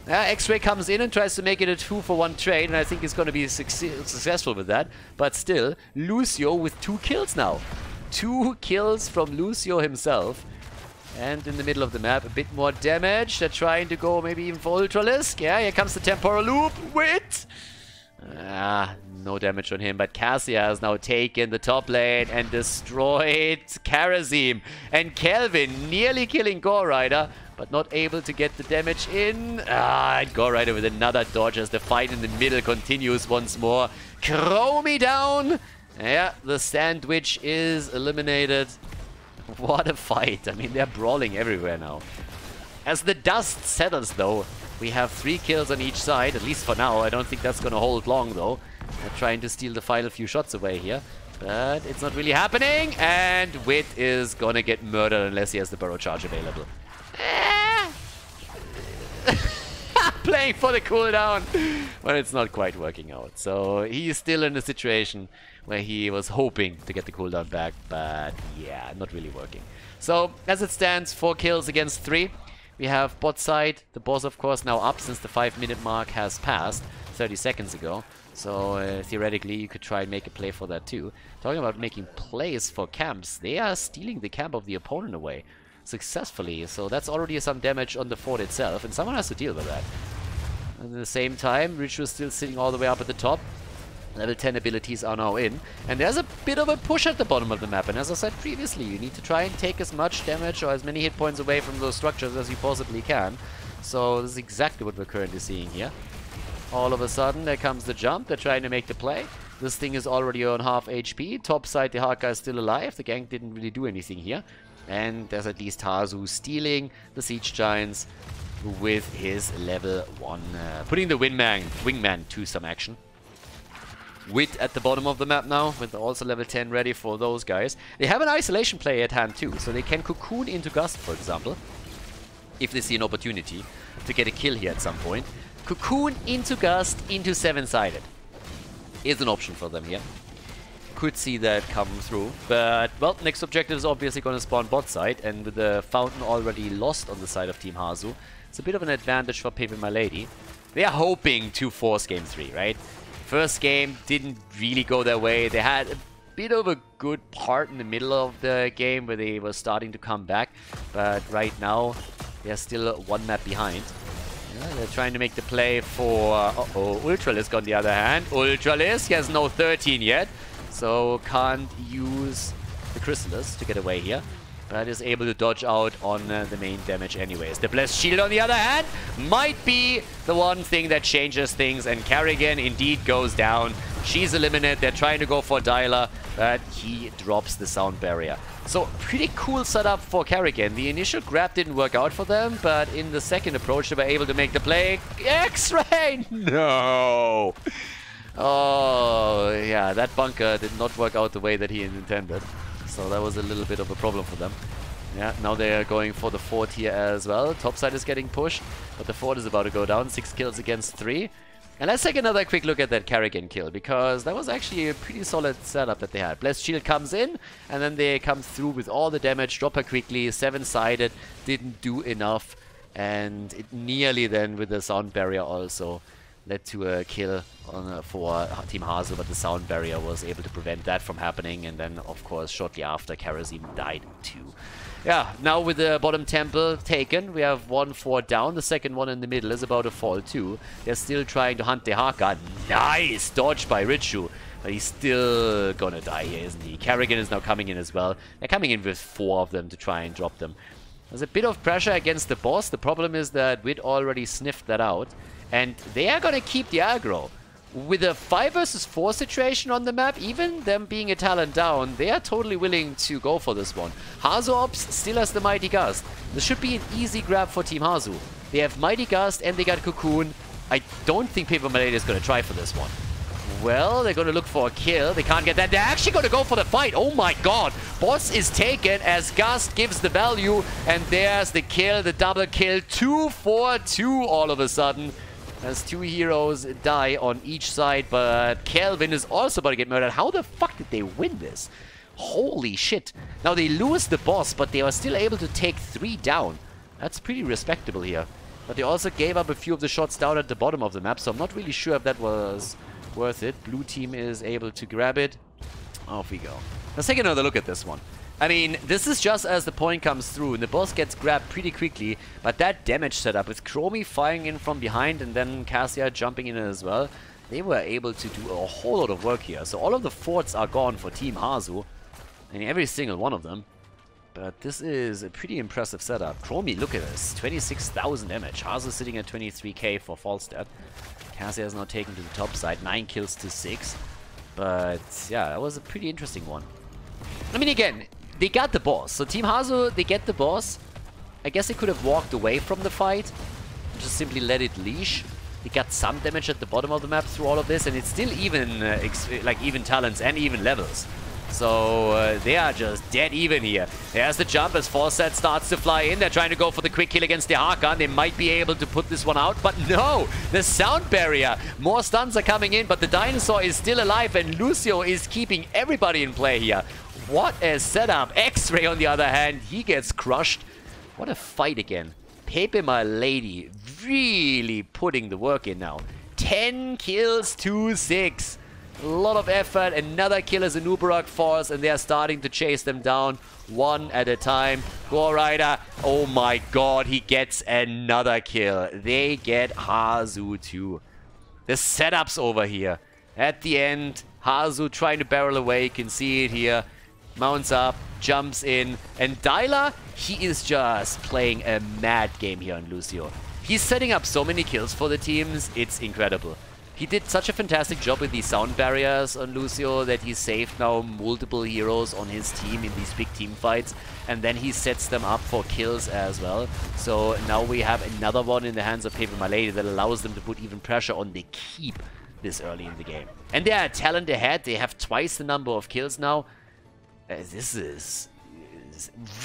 Speaker 1: X-Ray comes in and tries to make it a 2-for-1 trade, and I think he's going to be successful with that. But still, Lucio with 2 kills now. 2 kills from Lucio himself. And in the middle of the map, a bit more damage. They're trying to go maybe even for Ultralisk. Yeah, here comes the Temporal Loop. Wait! No damage on him, but Cassia has now taken the top lane and destroyed Karazim. And Kelvin nearly killing Gorrider, but not able to get the damage in. And Gorrider with another dodge as the fight in the middle continues once more. Chromie down! Yeah, the sandwich is eliminated. What a fight. I mean, they're brawling everywhere now. As the dust settles, though, We have 3 kills on each side, at least for now. I don't think that's going to hold long, though. They're trying to steal the final few shots away here. But it's not really happening, and Wit is going to get murdered unless he has the Burrow Charge available. Playing for the cooldown, but it's not quite working out. So he's still in a situation where he was hoping to get the cooldown back, but yeah, not really working. So as it stands, 4 kills against 3. We have bot side, the boss of course now up since the 5-minute mark has passed 30 seconds ago. So theoretically you could try and make a play for that too. Talking about making plays for camps, they are stealing the camp of the opponent away successfully. So that's already some damage on the fort itself, and someone has to deal with that. And at the same time, Richu is still sitting all the way up at the top. Level 10 abilities are now in. And there's a bit of a push at the bottom of the map. And as I said previously, you need to try and take as much damage or as many hit points away from those structures as you possibly can. So this is exactly what we're currently seeing here. All of a sudden, there comes the jump. They're trying to make the play. This thing is already on half HP. Top side, the Haka is still alive. The gank didn't really do anything here. And there's at least Hazu stealing the Siege Giants with his level 1. Putting the wingman to some action. Wit at the bottom of the map now, with also level 10 ready for those guys. They have an isolation play at hand too, so they can cocoon into Gust, for example, if they see an opportunity to get a kill here at some point. Cocoon into Gust into 7-sided is an option for them here. Could see that come through, but well, next objective is obviously going to spawn bot side, and with the fountain already lost on the side of Team Hazu, it's a bit of an advantage for Pepe Milady. They are hoping to force game 3, right? First game didn't really go their way. They had a bit of a good part in the middle of the game where they were starting to come back, but right now they're still 1 map behind. Yeah, they're trying to make the play for Ultralisk on the other hand. Ultralisk has no 13 yet, so can't use the Chrysalis to get away here, but is able to dodge out on the main damage anyways. The Blessed Shield, on the other hand, might be the one thing that changes things, and Karrigan indeed goes down. She's eliminated. They're trying to go for Dialer, but he drops the sound barrier. So pretty cool setup for Karrigan. The initial grab didn't work out for them, but in the second approach they were able to make the play. X-Ray! No! Oh, yeah, that bunker did not work out the way that he intended. So that was a little bit of a problem for them. Yeah, now they are going for the fort here as well. Topside is getting pushed, but the fort is about to go down. 6 kills against 3. And let's take another quick look at that Karrigan kill, because that was actually a pretty solid setup that they had. Blessed Shield comes in, and then they come through with all the damage. Drop her quickly, 7-sided, didn't do enough. And it nearly then, with the sound barrier also, led to a kill on, for Team Hazu, but the sound barrier was able to prevent that from happening. And then, of course, shortly after, Karazim died too. Yeah, now with the bottom temple taken, we have 1 fort down. The second one in the middle is about to fall too. They're still trying to hunt the Haka. Nice dodge by Richu. But he's still gonna die here, isn't he? Karrigan is now coming in as well. They're coming in with 4 of them to try and drop them. There's a bit of pressure against the boss. The problem is that Wit already sniffed that out. And they are gonna keep the aggro. With a 5 versus 4 situation on the map, even them being a talent down, they are totally willing to go for this one. Hazu Ops still has the Mighty Gust. This should be an easy grab for Team Hazu. They have Mighty Gust and they got Cocoon. I don't think Pepe Milady is going to try for this one. Well, they're going to look for a kill. They can't get that. They're actually going to go for the fight. Oh my god. Boss is taken as Gust gives the value. And there's the kill, the double kill. 2 for 2 all of a sudden. As 2 heroes die on each side, but Kelvin is also about to get murdered. How the fuck did they win this? Holy shit. Now they lose the boss, but they are still able to take 3 down. That's pretty respectable here. But they also gave up a few of the shots down at the bottom of the map, so I'm not really sure if that was worth it. Blue team is able to grab it. Off we go. Let's take another look at this one. I mean, this is just as the point comes through, and the boss gets grabbed pretty quickly, but that damage setup with Chromie firing in from behind and then Cassia jumping in as well, they were able to do a whole lot of work here. So all of the forts are gone for Team Hazu, and every single one of them. But this is a pretty impressive setup. Chromie, look at this, 26,000 damage. Hazu sitting at 23k for Falstad. Cassia is now taken to the top side, 9 kills to 6. But yeah, that was a pretty interesting one. I mean, again, they got the boss. So Team Hazu, they get the boss. I guess they could have walked away from the fight. just simply let it leash. He got some damage at the bottom of the map through all of this, and it's still even, even talents and even levels. So they are just dead even here. There's the jump as Falstad starts to fly in. They're trying to go for the quick kill against dehaka. They might be able to put this one out, but no! The sound barrier! More stuns are coming in, but the dinosaur is still alive, and Lucio is keeping everybody in play here. What a setup! X-Ray, on the other hand, he gets crushed. What a fight again. Pepe My Lady really putting the work in now. 10 kills to 6. A lot of effort. Another kill as a Nubarak force, and they're starting to chase them down one at a time. Gore Rider, oh my god, he gets another kill. They get Hazu too. The setups over here. At the end, Hazu trying to barrel away. You can see it here. Mounts up, jumps in, and Dyla, he is just playing a mad game here on Lucio. He's setting up so many kills for the teams, it's incredible. He did such a fantastic job with these sound barriers on Lucio that he saved now multiple heroes on his team in these big team fights, and then he sets them up for kills as well. So now we have another one in the hands of Pepe My Lady that allows them to put even pressure on the keep this early in the game. And they are talent ahead, they have twice the number of kills now. This is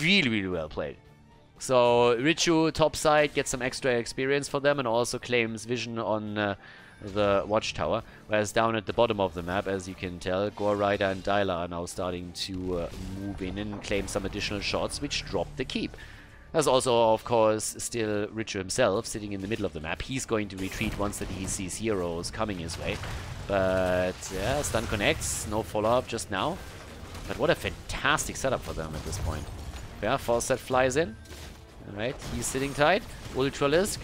Speaker 1: really, really well played. So Richu topside gets some extra experience for them and also claims vision on the watchtower. Whereas down at the bottom of the map, as you can tell, Gore Rider and Dyla are now starting to move in and claim some additional shots, which drop the keep. There's also, of course, still Richu himself sitting in the middle of the map. He's going to retreat once that he sees heroes coming his way. But yeah, stun connects, no follow-up just now. But what a fantastic setup for them at this point. Yeah, Falstad flies in. Alright, he's sitting tight. Ultralisk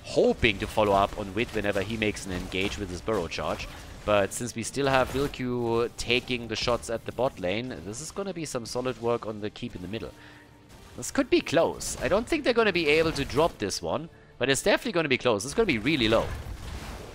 Speaker 1: hoping to follow up on Wit whenever he makes an engage with his burrow charge. But since we still have Vilku taking the shots at the bot lane, this is going to be some solid work on the keep in the middle. This could be close. I don't think they're going to be able to drop this one, but it's definitely going to be close. It's going to be really low.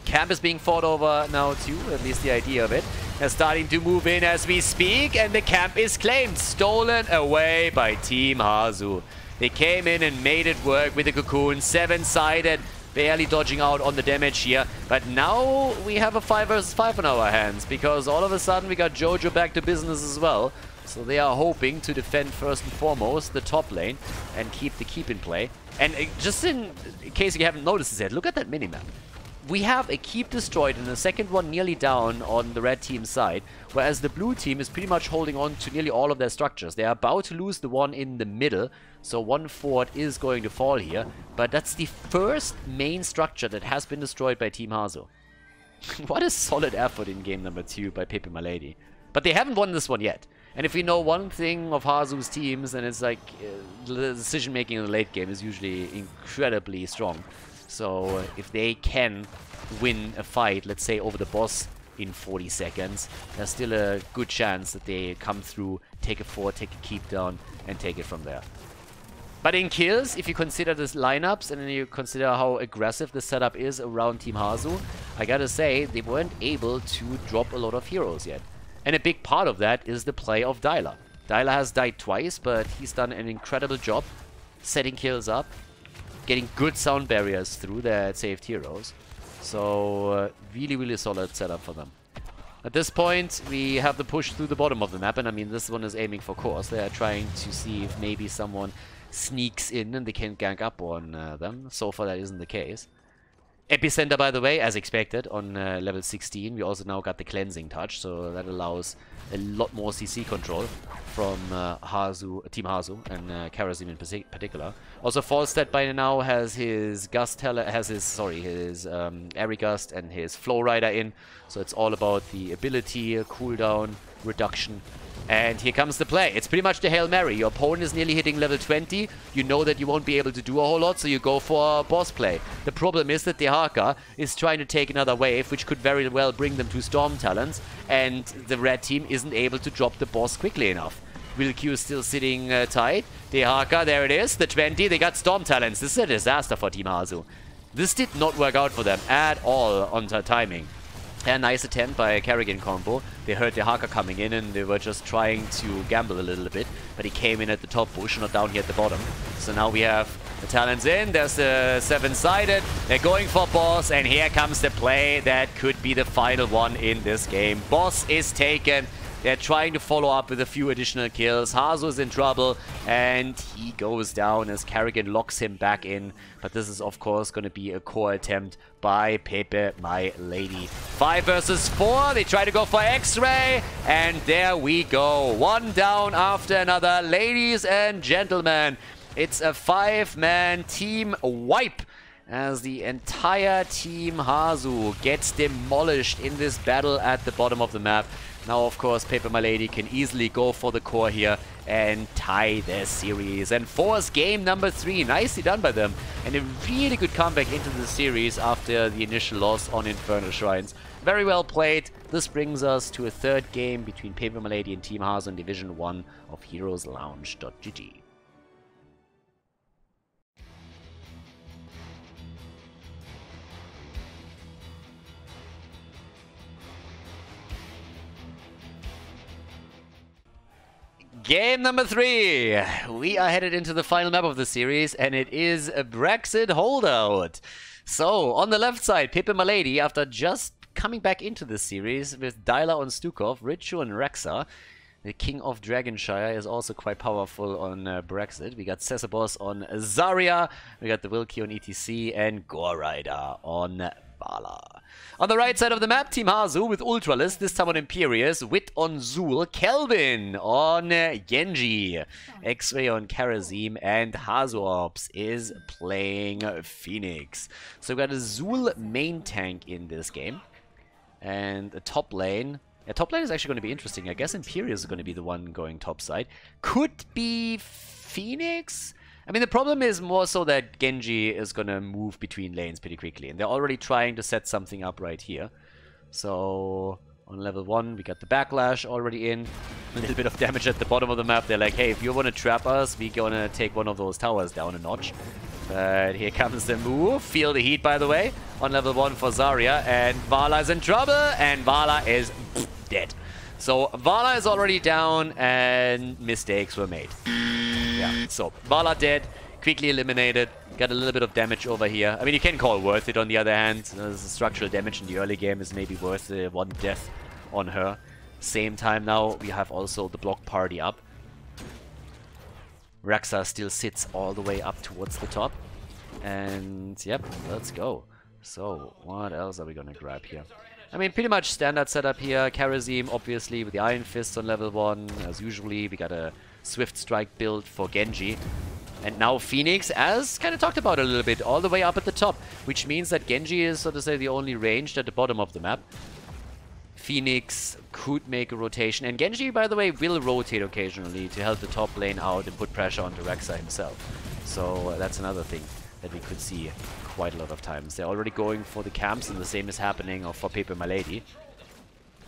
Speaker 1: Camp is being fought over now too, at least the idea of it. They're starting to move in as we speak, and the camp is claimed. Stolen away by Team Hazu. They came in and made it work with the cocoon. 7-sided, barely dodging out on the damage here. But now we have a 5 versus 5 on our hands, because all of a sudden we got Jojo back to business as well. So they are hoping to defend first and foremost the top lane and keep the keep in play. And just in case you haven't noticed this yet, look at that minimap. We have a keep destroyed and the second one nearly down on the red team side, whereas the blue team is pretty much holding on to nearly all of their structures. They are about to lose the one in the middle, so one fort is going to fall here, but that's the first main structure that has been destroyed by Team Hazu. What a solid effort in game number 2 by Pepe My Lady. But they haven't won this one yet. And if we know one thing of Hazu's teams, then it's like the decision making in the late game is usually incredibly strong. So if they can win a fight, let's say over the boss in 40 seconds, there's still a good chance that they come through, take a fort, take a keep down, and take it from there. But in kills, if you consider the lineups and then you consider how aggressive the setup is around Team Hazu, I gotta say, they weren't able to drop a lot of heroes yet. And a big part of that is the play of Dyla. Dyla has died twice, but he's done an incredible job setting kills up, getting good sound barriers through their saved heroes. So really, really solid setup for them. At this point, we have the push through the bottom of the map, and I mean, this one is aiming for course. They are trying to see if maybe someone sneaks in and they can gank up on them. So far, that isn't the case. Epicenter, by the way, as expected, on level 16. We also now got the Cleansing Touch, so that allows a lot more CC control from Team Hazu and Karazim in particular. Also, Falstad by now has his Airy Gust and his Flow Rider in, so it's all about the ability, cooldown, reduction. And here comes the play. It's pretty much the Hail Mary. Your opponent is nearly hitting level 20. You know that you won't be able to do a whole lot, so you go for boss play. The problem is that dehaka is trying to take another wave, which could very well bring them to Storm Talons, and the red team isn't able to drop the boss quickly enough. Wilq is still sitting tight. dehaka, there it is. The 20, they got Storm Talons. This is a disaster for Team Hazu. This did not work out for them at all on timing. A nice attempt by a Kerrigan combo. They heard dehaka coming in and they were just trying to gamble a little bit, but he came in at the top bush, not down here at the bottom. So now we have The talent's in, there's the 7-sided, they're going for boss, and here comes the play that could be the final one in this game. Boss is taken, they're trying to follow up with a few additional kills. Hazu is in trouble, and he goes down as Karrigan locks him back in. But this is, of course, going to be a core attempt by Pepe, my lady. 5 versus 4, they try to go for X-Ray, and there we go. One down after another. Ladies and gentlemen, it's a 5-man team wipe as the entire team Hazu gets demolished in this battle at the bottom of the map. Now, of course, Pepe My Lady can easily go for the core here and tie their series and force game number 3. Nicely done by them. And a really good comeback into the series after the initial loss on Infernal Shrines. Very well played. This brings us to a 3rd game between Pepe My Lady and Team Hazu in Division 1 of HeroesLounge.gg. Game number 3. We are headed into the final map of the series, and it is a Brexit Holdout. So, on the left side, Pepe My Lady, after just coming back into this series with Dyla on Stukov, Richu on Rexa. The King of Dragonshire is also quite powerful on Brexit. We got Cesabos on Zarya, we got the Wilkie on ETC, and Gore Rider on Vala. On the right side of the map, Team Hazu with Ultralist, this time on Imperius, Wit on Zul, Kelvin on Genji, X-Ray on Karazim, and Hazuops is playing Phoenix. So we got a Zul main tank in this game, and a top lane. Yeah, top lane is actually going to be interesting. I guess Imperius is going to be the one going top side. Could be Phoenix? I mean, the problem is more so that Genji is going to move between lanes pretty quickly. And they're already trying to set something up right here. So, on level 1, we got the backlash already in. A little bit of damage at the bottom of the map. They're like, hey, if you want to trap us, we're going to take one of those towers down a notch. But here comes the move. Feel the heat, by the way, on level 1 for Zarya. And Vala is in trouble. And Vala is dead. So, Vala is already down and mistakes were made. Yeah, so Vala dead, quickly eliminated, got a little bit of damage over here. I mean, you can call worth it on the other hand. The structural damage in the early game is maybe worth 1 death on her. Same time now, we have also the block party up. Rexa still sits all the way up towards the top. And yep, let's go. So, what else are we gonna grab here? I mean, pretty much standard setup here. Karazim, obviously, with the Iron Fists on level 1. As usually, we got a Swift Strike build for Genji. And now Phoenix, as kind of talked about a little bit, all the way up at the top. Which means that Genji is, so to say, the only ranged at the bottom of the map. Phoenix could make a rotation. And Genji, by the way, will rotate occasionally to help the top lane out and put pressure on Rexa himself. So that's another thing that we could see quite a lot of times. They're already going for the camps, and the same is happening for Pepe My Lady.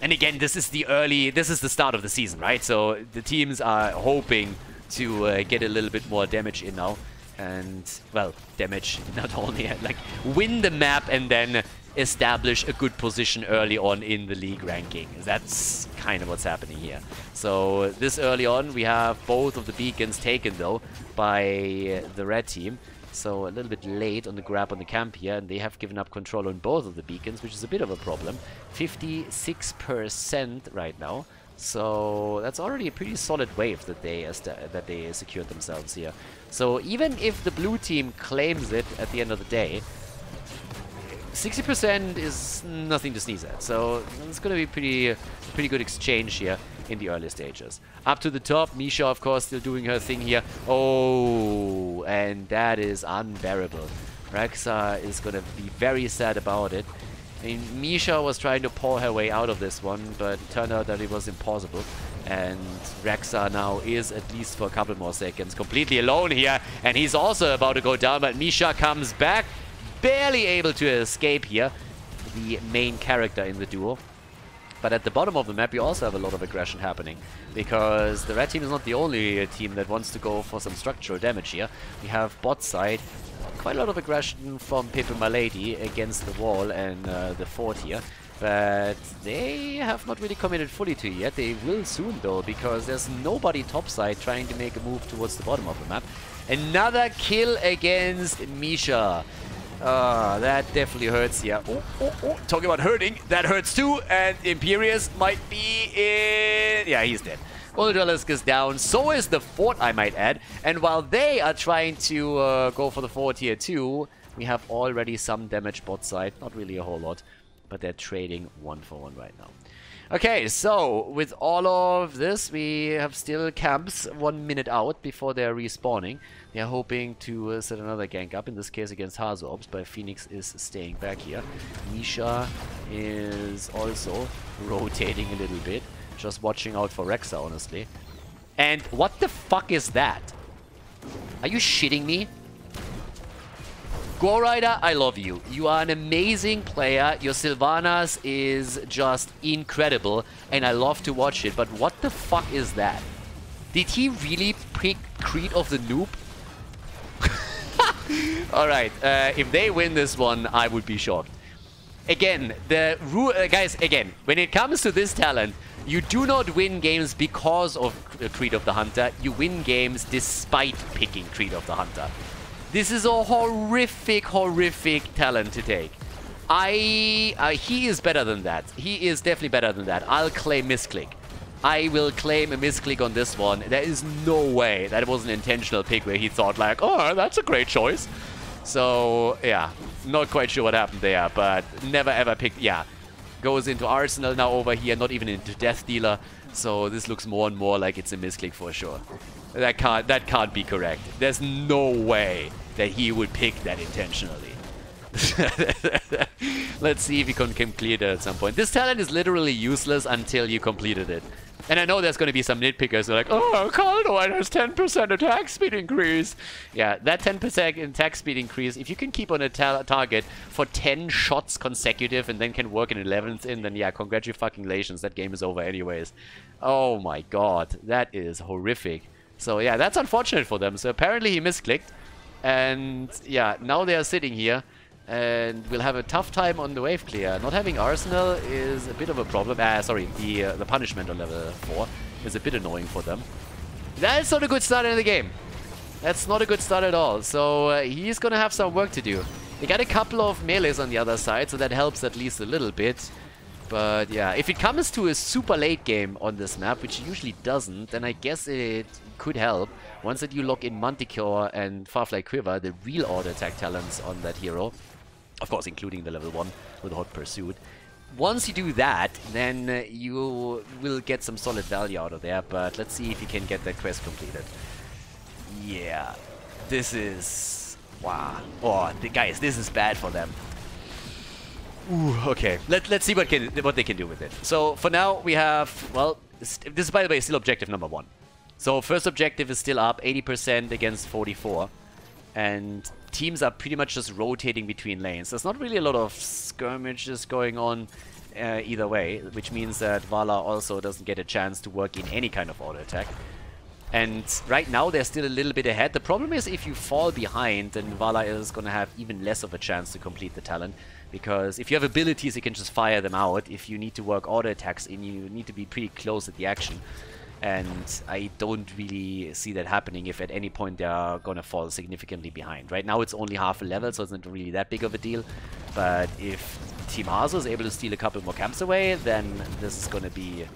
Speaker 1: And again, this is the start of the season, right? So the teams are hoping to get a little bit more damage in now. And, well, damage, not only, like, win the map and then establish a good position early on in the league ranking. That's kind of what's happening here. So this early on, we have both of the beacons taken, though, by the red team. So a little bit late on the grab on the camp here, and they have given up control on both of the beacons, which is a bit of a problem. 56% right now. So that's already a pretty solid wave that they secured themselves here. So even if the blue team claims it at the end of the day, 60% is nothing to sneeze at. So it's going to be pretty good exchange here in the early stages. Up to the top, Misha, of course, still doing her thing here. Oh, and that is unbearable. Rexa is going to be very sad about it. I mean, Misha was trying to pull her way out of this one, but it turned out that it was impossible. And Rexa now is, at least for a couple more seconds, completely alone here. And he's also about to go down, but Misha comes back, barely able to escape here, the main character in the duo. But at the bottom of the map, we also have a lot of aggression happening, because the red team is not the only team that wants to go for some structural damage here. We have bot side, quite a lot of aggression from Pepe My Lady against the wall and the fort here. But they have not really committed fully to it yet. They will soon, though, because there's nobody topside trying to make a move towards the bottom of the map. Another kill against Misha. That definitely hurts here. Talking about hurting, that hurts too. And Imperius might be in... Yeah, he's dead. Ultralisk is down. So is the fort, I might add. And while they are trying to go for the fort here too, we have already some damage bot side. Not really a whole lot, but they're trading 1-for-1 right now. Okay, so with all of this, we have still camps 1 minute out before they're respawning. They're hoping to set another gank up, in this case against Hazorbs, but Phoenix is staying back here. Misha is also rotating a little bit, just watching out for Rexa, honestly. And what the fuck is that? Are you shitting me? Gorrider, I love you. You are an amazing player. Your Sylvanas is just incredible, and I love to watch it. But what the fuck is that? Did he really pick Creed of the Noob? Alright, if they win this one, I would be shocked. Again, the guys, again, when it comes to this talent, you do not win games because of Creed of the Hunter. You win games despite picking Creed of the Hunter. This is a horrific, horrific talent to take. He is better than that. He is definitely better than that. I'll claim misclick. I will claim a misclick on this one. There is no way that it was an intentional pick where he thought like, oh, that's a great choice. So, yeah, not quite sure what happened there, but never ever picked, yeah. Goes into Arsenal now over here, not even into Death Dealer. So this looks more and more like it's a misclick for sure. That can't be correct. There's no way that he would pick that intentionally. Let's see if he can complete it at some point. This talent is literally useless until you completed it. And I know there's going to be some nitpickers who are like, oh, Calduin has 10% attack speed increase. Yeah, that 10% attack speed increase, if you can keep on a target for 10 shots consecutive and then can work an 11th in, then yeah, congratulations, that game is over anyways. Oh my god, that is horrific. So yeah, that's unfortunate for them. So apparently he misclicked. And yeah, now they are sitting here. And we'll have a tough time on the wave clear. Not having Arsenal is a bit of a problem. Sorry, the punishment on level 4 is a bit annoying for them. That's not a good start in the game. That's not a good start at all. So he's gonna have some work to do. They got a couple of melees on the other side, so that helps at least a little bit. But yeah, if it comes to a super late game on this map, which it usually doesn't, then I guess it could help. Once that you lock in Manticore and Farfly Quiver, the real auto attack talents on that hero, of course including the level 1 with Hot Pursuit. Once you do that, then you will get some solid value out of there, but let's see if you can get that quest completed. Yeah, this is... wow. Oh, guys, this is bad for them. Ooh, okay. Let's see what they can do with it. So for now we have, well, this is by the way still objective number 1. So first objective is still up, 80% against 44. And teams are pretty much just rotating between lanes. There's not really a lot of skirmishes going on either way, which means that Vala also doesn't get a chance to work in any kind of auto attack. And right now they're still a little bit ahead. The problem is if you fall behind, then Vala is going to have even less of a chance to complete the talent. Because if you have abilities, you can just fire them out. If you need to work auto attacks in, you need to be pretty close at the action. And I don't really see that happening if at any point they are going to fall significantly behind. Right now it's only half a level, so it's not really that big of a deal. But if Team Hazo is able to steal a couple more camps away, then this is going to be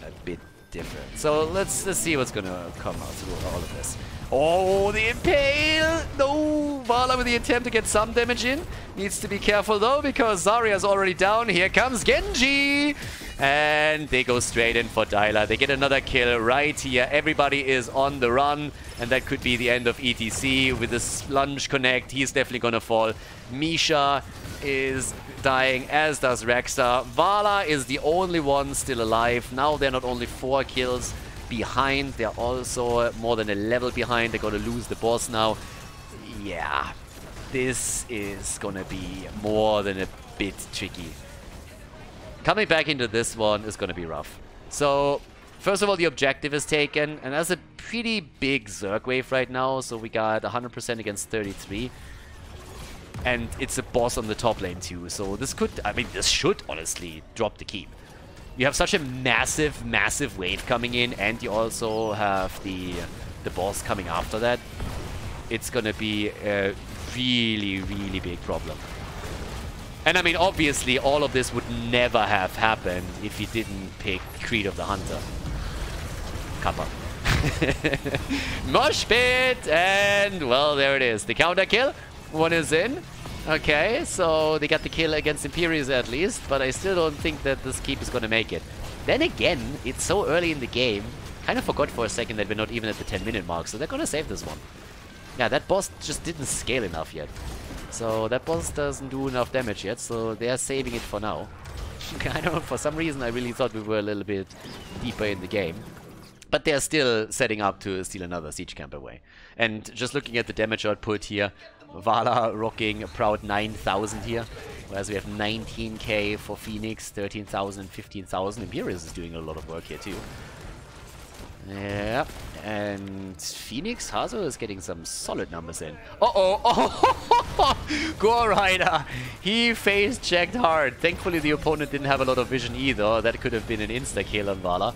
Speaker 1: a bit different. So let's see what's going to come out through all of this. Oh, the Impale! No! Vala with the attempt to get some damage in. Needs to be careful though, because Zarya's already down. Here comes Genji! And they go straight in for Dyla. They get another kill right here. Everybody is on the run. And that could be the end of ETC. With this lunge connect, he's definitely gonna fall. Misha is dying, as does Rexa. Vala is the only one still alive. Now they're not only 4 kills behind, they're also more than a level behind. They're gonna lose the boss now. Yeah, this is gonna be more than a bit tricky. Coming back into this one is gonna be rough. So, first of all, the objective is taken, and that's a pretty big Zerg wave right now. So we got 100% against 33. And it's a boss on the top lane too. So this could, I mean, this should honestly drop the keep. You have such a massive, massive wave coming in, and you also have the boss coming after that. it's gonna be a really, really big problem. And I mean, obviously, all of this would never have happened if he didn't pick Creed of the Hunter. Kappa. Mosh pit! And, well, there it is. The counter kill. One is in. Okay, so they got the kill against Imperius at least, but I still don't think that this keep is gonna make it. Then again, it's so early in the game. Kind of forgot for a second that we're not even at the 10-minute mark, so they're gonna save this one. Yeah, that boss just didn't scale enough yet. So that boss doesn't do enough damage yet, so they're saving it for now. I don't know, for some reason I really thought we were a little bit deeper in the game. But they're still setting up to steal another siege camp away. And just looking at the damage output here, Valla rocking a proud 9,000 here. Whereas we have 19k for Phoenix, 13,000, 15,000. Imperius is doing a lot of work here too. Yeah, and Phoenix Hazo is getting some solid numbers in. Uh-oh! Oh, Gore Rider! He face-checked hard. Thankfully the opponent didn't have a lot of vision either. That could have been an insta-kill on Valla.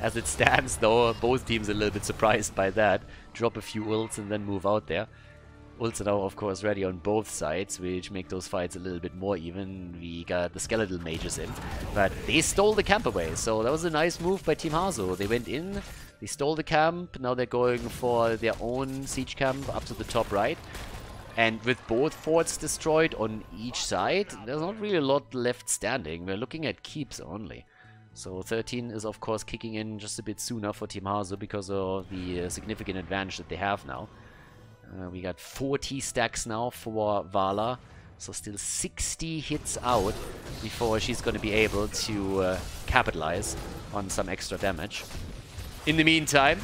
Speaker 1: As it stands though, both teams are a little bit surprised by that. Drop a few ults and then move out there. Ults are now of course ready on both sides, which make those fights a little bit more even. We got the skeletal mages in, but they stole the camp away, so that was a nice move by Team Hazo. They went in, they stole the camp, now they're going for their own siege camp up to the top right. And with both forts destroyed on each side, there's not really a lot left standing. We're looking at keeps only. So 13 is of course kicking in just a bit sooner for Team Hazo because of the significant advantage that they have now. We got 40 stacks now for Valla, so still 60 hits out before she's going to be able to capitalize on some extra damage. In the meantime,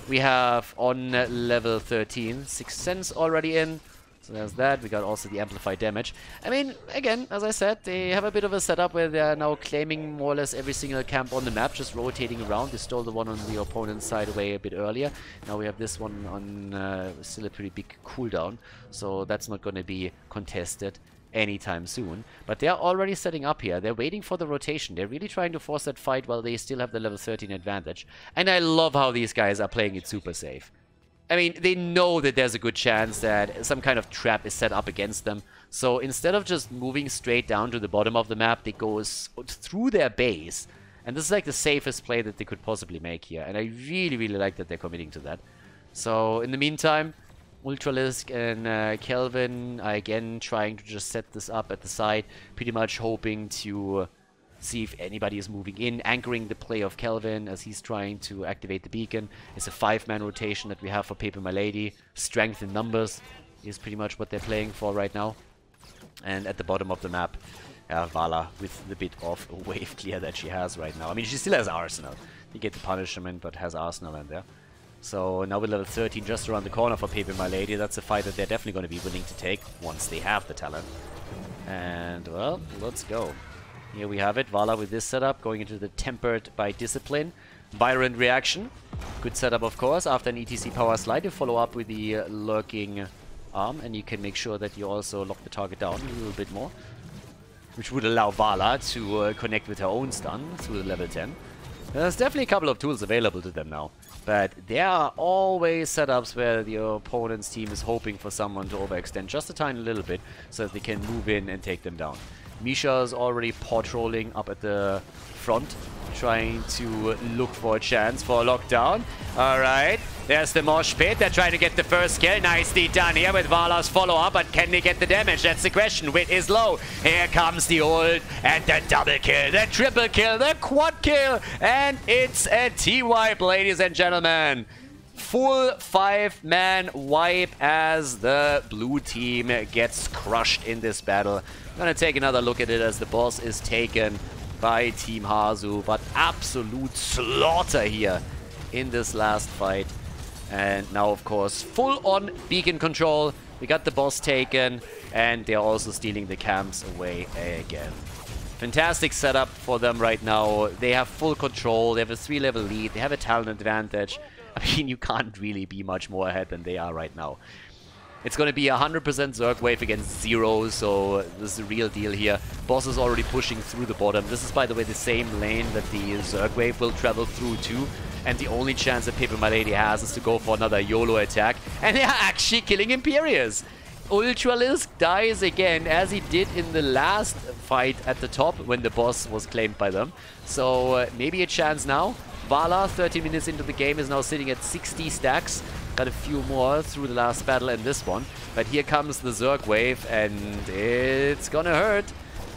Speaker 1: we have on level 13, Sixth Sense already in. So there's that. We got also the amplified damage. I mean, again, as I said, they have a bit of a setup where they're now claiming more or less every single camp on the map, just rotating around. They stole the one on the opponent's side away a bit earlier. Now we have this one on still a pretty big cooldown, so that's not going to be contested anytime soon. But they're already setting up here. They're waiting for the rotation. They're really trying to force that fight while they still have the level 13 advantage. And I love how these guys are playing it super safe. I mean, they know that there's a good chance that some kind of trap is set up against them. So instead of just moving straight down to the bottom of the map, they go through their base. And this is like the safest play that they could possibly make here. And I really, really like that they're committing to that. So in the meantime, Ultralisk and Kelvin are again trying to just set this up at the side. Pretty much hoping to see if anybody is moving in, anchoring the play of Kelvin as he's trying to activate the beacon. It's a 5-man rotation that we have for Paper Milady. Strength in numbers is pretty much what they're playing for right now. And at the bottom of the map, Valla with the bit of a wave clear that she has right now. I mean, she still has Arsenal. You get the punishment, but has Arsenal in there. So now with level 13 just around the corner for Paper Milady, that's a fight that they're definitely going to be willing to take once they have the talent. And, well, let's go. Here we have it, Valla with this setup, going into the Tempered by Discipline. Byron reaction. Good setup, of course. After an ETC power slide, you follow up with the lurking arm, and you can make sure that you also lock the target down a little bit more, which would allow Valla to connect with her own stun through the level 10. There's definitely a couple of tools available to them now, but there are always setups where the opponent's team is hoping for someone to overextend just a tiny little bit so that they can move in and take them down. Misha is already patrolling up at the front, trying to look for a chance for a lockdown. Alright, there's the mosh pit. They're trying to get the first kill. Nicely done here with Vala's follow-up, but can they get the damage? That's the question. Wit is low. Here comes the ult, and the double kill, the triple kill, the quad kill, and it's a T-wipe, ladies and gentlemen. Full 5-man wipe as the blue team gets crushed in this battle. I'm gonna take another look at it as the boss is taken by Team Hazo, but absolute slaughter here in this last fight. And now, of course, full-on beacon control. We got the boss taken, and they're also stealing the camps away again. Fantastic setup for them right now. They have full control. They have a 3-level lead. They have a talent advantage. I mean, you can't really be much more ahead than they are right now. It's going to be 100% Zerg wave against 0, so this is a real deal here. Boss is already pushing through the bottom. This is, by the way, the same lane that the Zerg wave will travel through too. and the only chance that Paper Milady has is to go for another YOLO attack, and they are actually killing Imperius. Ultralisk dies again, as he did in the last fight at the top when the boss was claimed by them. So maybe a chance now. Vala, 30 minutes into the game, is now sitting at 60 stacks. Got a few more through the last battle and this one. But here comes the Zerg wave, and it's gonna hurt.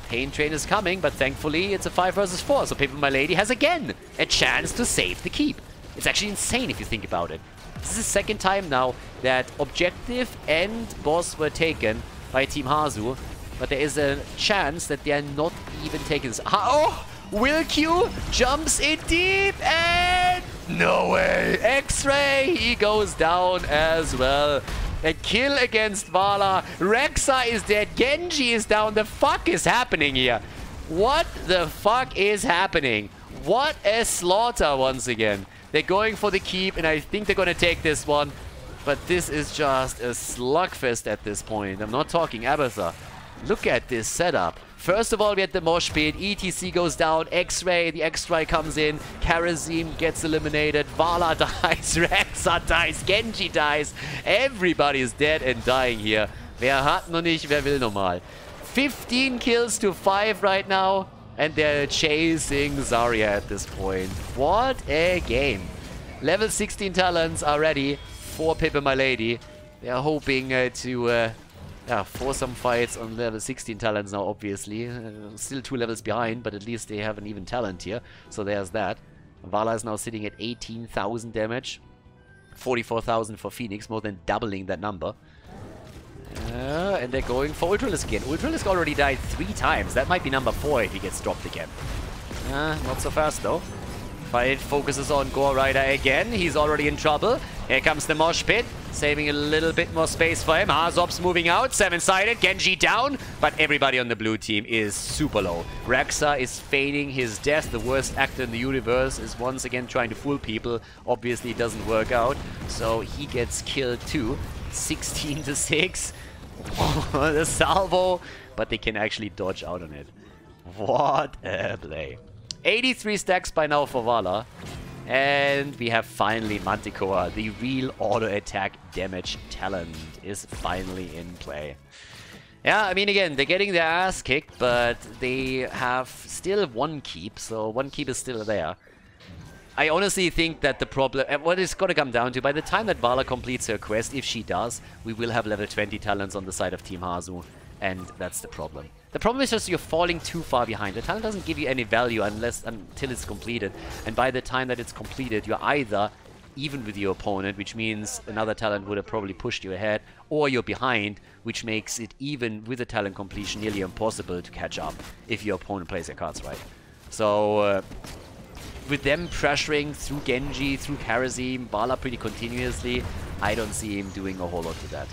Speaker 1: Pain Train is coming, but thankfully it's a 5 versus 4, so Paper Milady has again a chance to save the keep. It's actually insane if you think about it. This is the second time now that objective and boss were taken by Team Hazu, but there is a chance that they are not even taken. Oh! Will-Q jumps in deep, and no way! X-Ray, he goes down as well. A kill against Vala. Rexa is dead. Genji is down. The fuck is happening here? What the fuck is happening? What a slaughter once again. They're going for the keep, and I think they're going to take this one. But this is just a slugfest at this point. I'm not talking Abathur. Look at this setup. First of all, we had the mosh pit. ETC goes down. X-Ray, the X-Ray comes in. Karazim gets eliminated. Vala dies. Rexa dies. Genji dies. Everybody is dead and dying here. Wer hat noch nicht, wer will nochmal. 15 kills to 5 right now. And they're chasing Zarya at this point. What a game. Level 16 talents are ready for Paper Milady. They're hoping to force some fights on level 16 talents now, obviously. Still 2 levels behind, but at least they have an even talent here. So there's that. Vala is now sitting at 18,000 damage. 44,000 for Phoenix, more than doubling that number. And they're going for Ultralisk again. Ultralisk already died 3 times. That might be number 4 if he gets dropped again. Not so fast though. Fight focuses on Gore Rider again. He's already in trouble. Here comes the mosh pit, saving a little bit more space for him. Hazop's moving out, 7-sided, Genji down, but everybody on the blue team is super low. Rexa is feigning his death. The worst actor in the universe is once again trying to fool people. Obviously it doesn't work out, so he gets killed too. 16 to 6. The salvo, but they can actually dodge out on it. What a play. 83 stacks by now for Vala. And we have finally Manticore. The real auto attack damage talent is finally in play. Yeah, I mean, again, they're getting their ass kicked, but they have still 1 keep, so 1 keep is still there. I honestly think that the problem, what it's got to come down to, by the time that Vala completes her quest, if she does, we will have level 20 talents on the side of Team Hazu, and that's the problem. The problem is just you're falling too far behind. The talent doesn't give you any value until it's completed, and by the time that it's completed, you're either even with your opponent, which means another talent would have probably pushed you ahead, or you're behind, which makes it, even with the talent completion, nearly impossible to catch up if your opponent plays their cards right. So, with them pressuring through Genji, through Karazim, Vala pretty continuously, I don't see him doing a whole lot to that,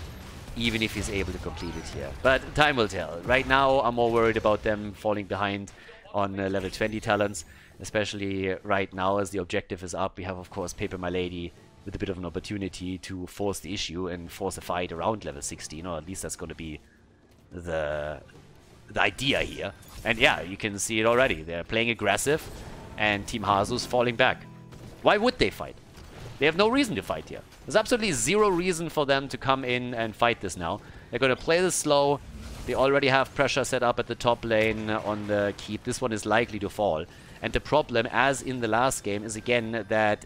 Speaker 1: even if he's able to complete it here. But time will tell. Right now, I'm more worried about them falling behind on level 20 talents, especially right now as the objective is up. We have, of course, Paper Milady with a bit of an opportunity to force the issue and force a fight around level 16, or at least that's going to be the idea here. And yeah, you can see it already. They're playing aggressive, and Team Hazu's falling back. Why would they fight? They have no reason to fight here. There's absolutely zero reason for them to come in and fight this now. They're going to play this slow. They already have pressure set up at the top lane on the keep. This one is likely to fall. And the problem, as in the last game, is again that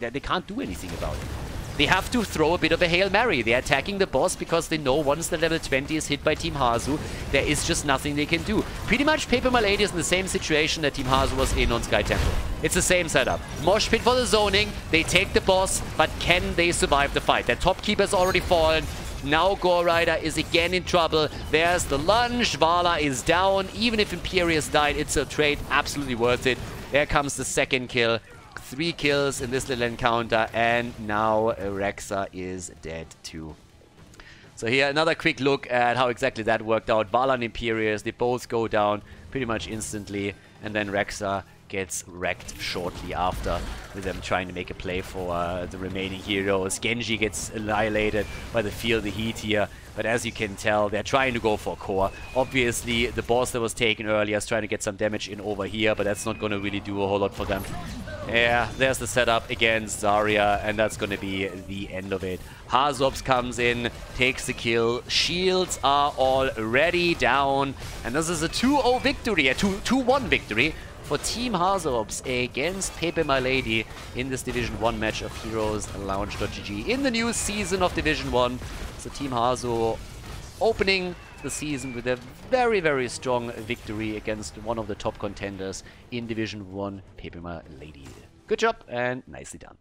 Speaker 1: they can't do anything about it. They have to throw a bit of a Hail Mary. They're attacking the boss because they know once the level 20 is hit by Team Hazu, there is just nothing they can do. Pretty much Paper Milady is in the same situation that Team Hazu was in on Sky Temple. It's the same setup. Mosh pit for the zoning, they take the boss, but can they survive the fight? Their top keeper's already fallen. Now Gore Rider is again in trouble. There's the lunge. Vala is down. Even if Imperius died, it's a trade absolutely worth it. There comes the second kill. 3 kills in this little encounter, and now Rexa is dead too. So here, another quick look at how exactly that worked out. Vala and Imperius, they both go down pretty much instantly, and then Rexa gets wrecked shortly after, with them trying to make a play for the remaining heroes. Genji gets annihilated by the Feel the Heat here, but as you can tell, they're trying to go for core. Obviously, the boss that was taken earlier is trying to get some damage in over here, but that's not going to really do a whole lot for them. Yeah, there's the setup against Zarya, and that's going to be the end of it. Hazops comes in, takes the kill, shields are already down, and this is a 2-0 victory, a 2-1 victory for Team Hazops against Pepe My Lady in this Division 1 match of Heroes Lounge.gg in the new season of Division 1. So Team Hazo opening the season with a very, very strong victory against one of the top contenders in Division 1, Pepe My Lady. Good job and nicely done.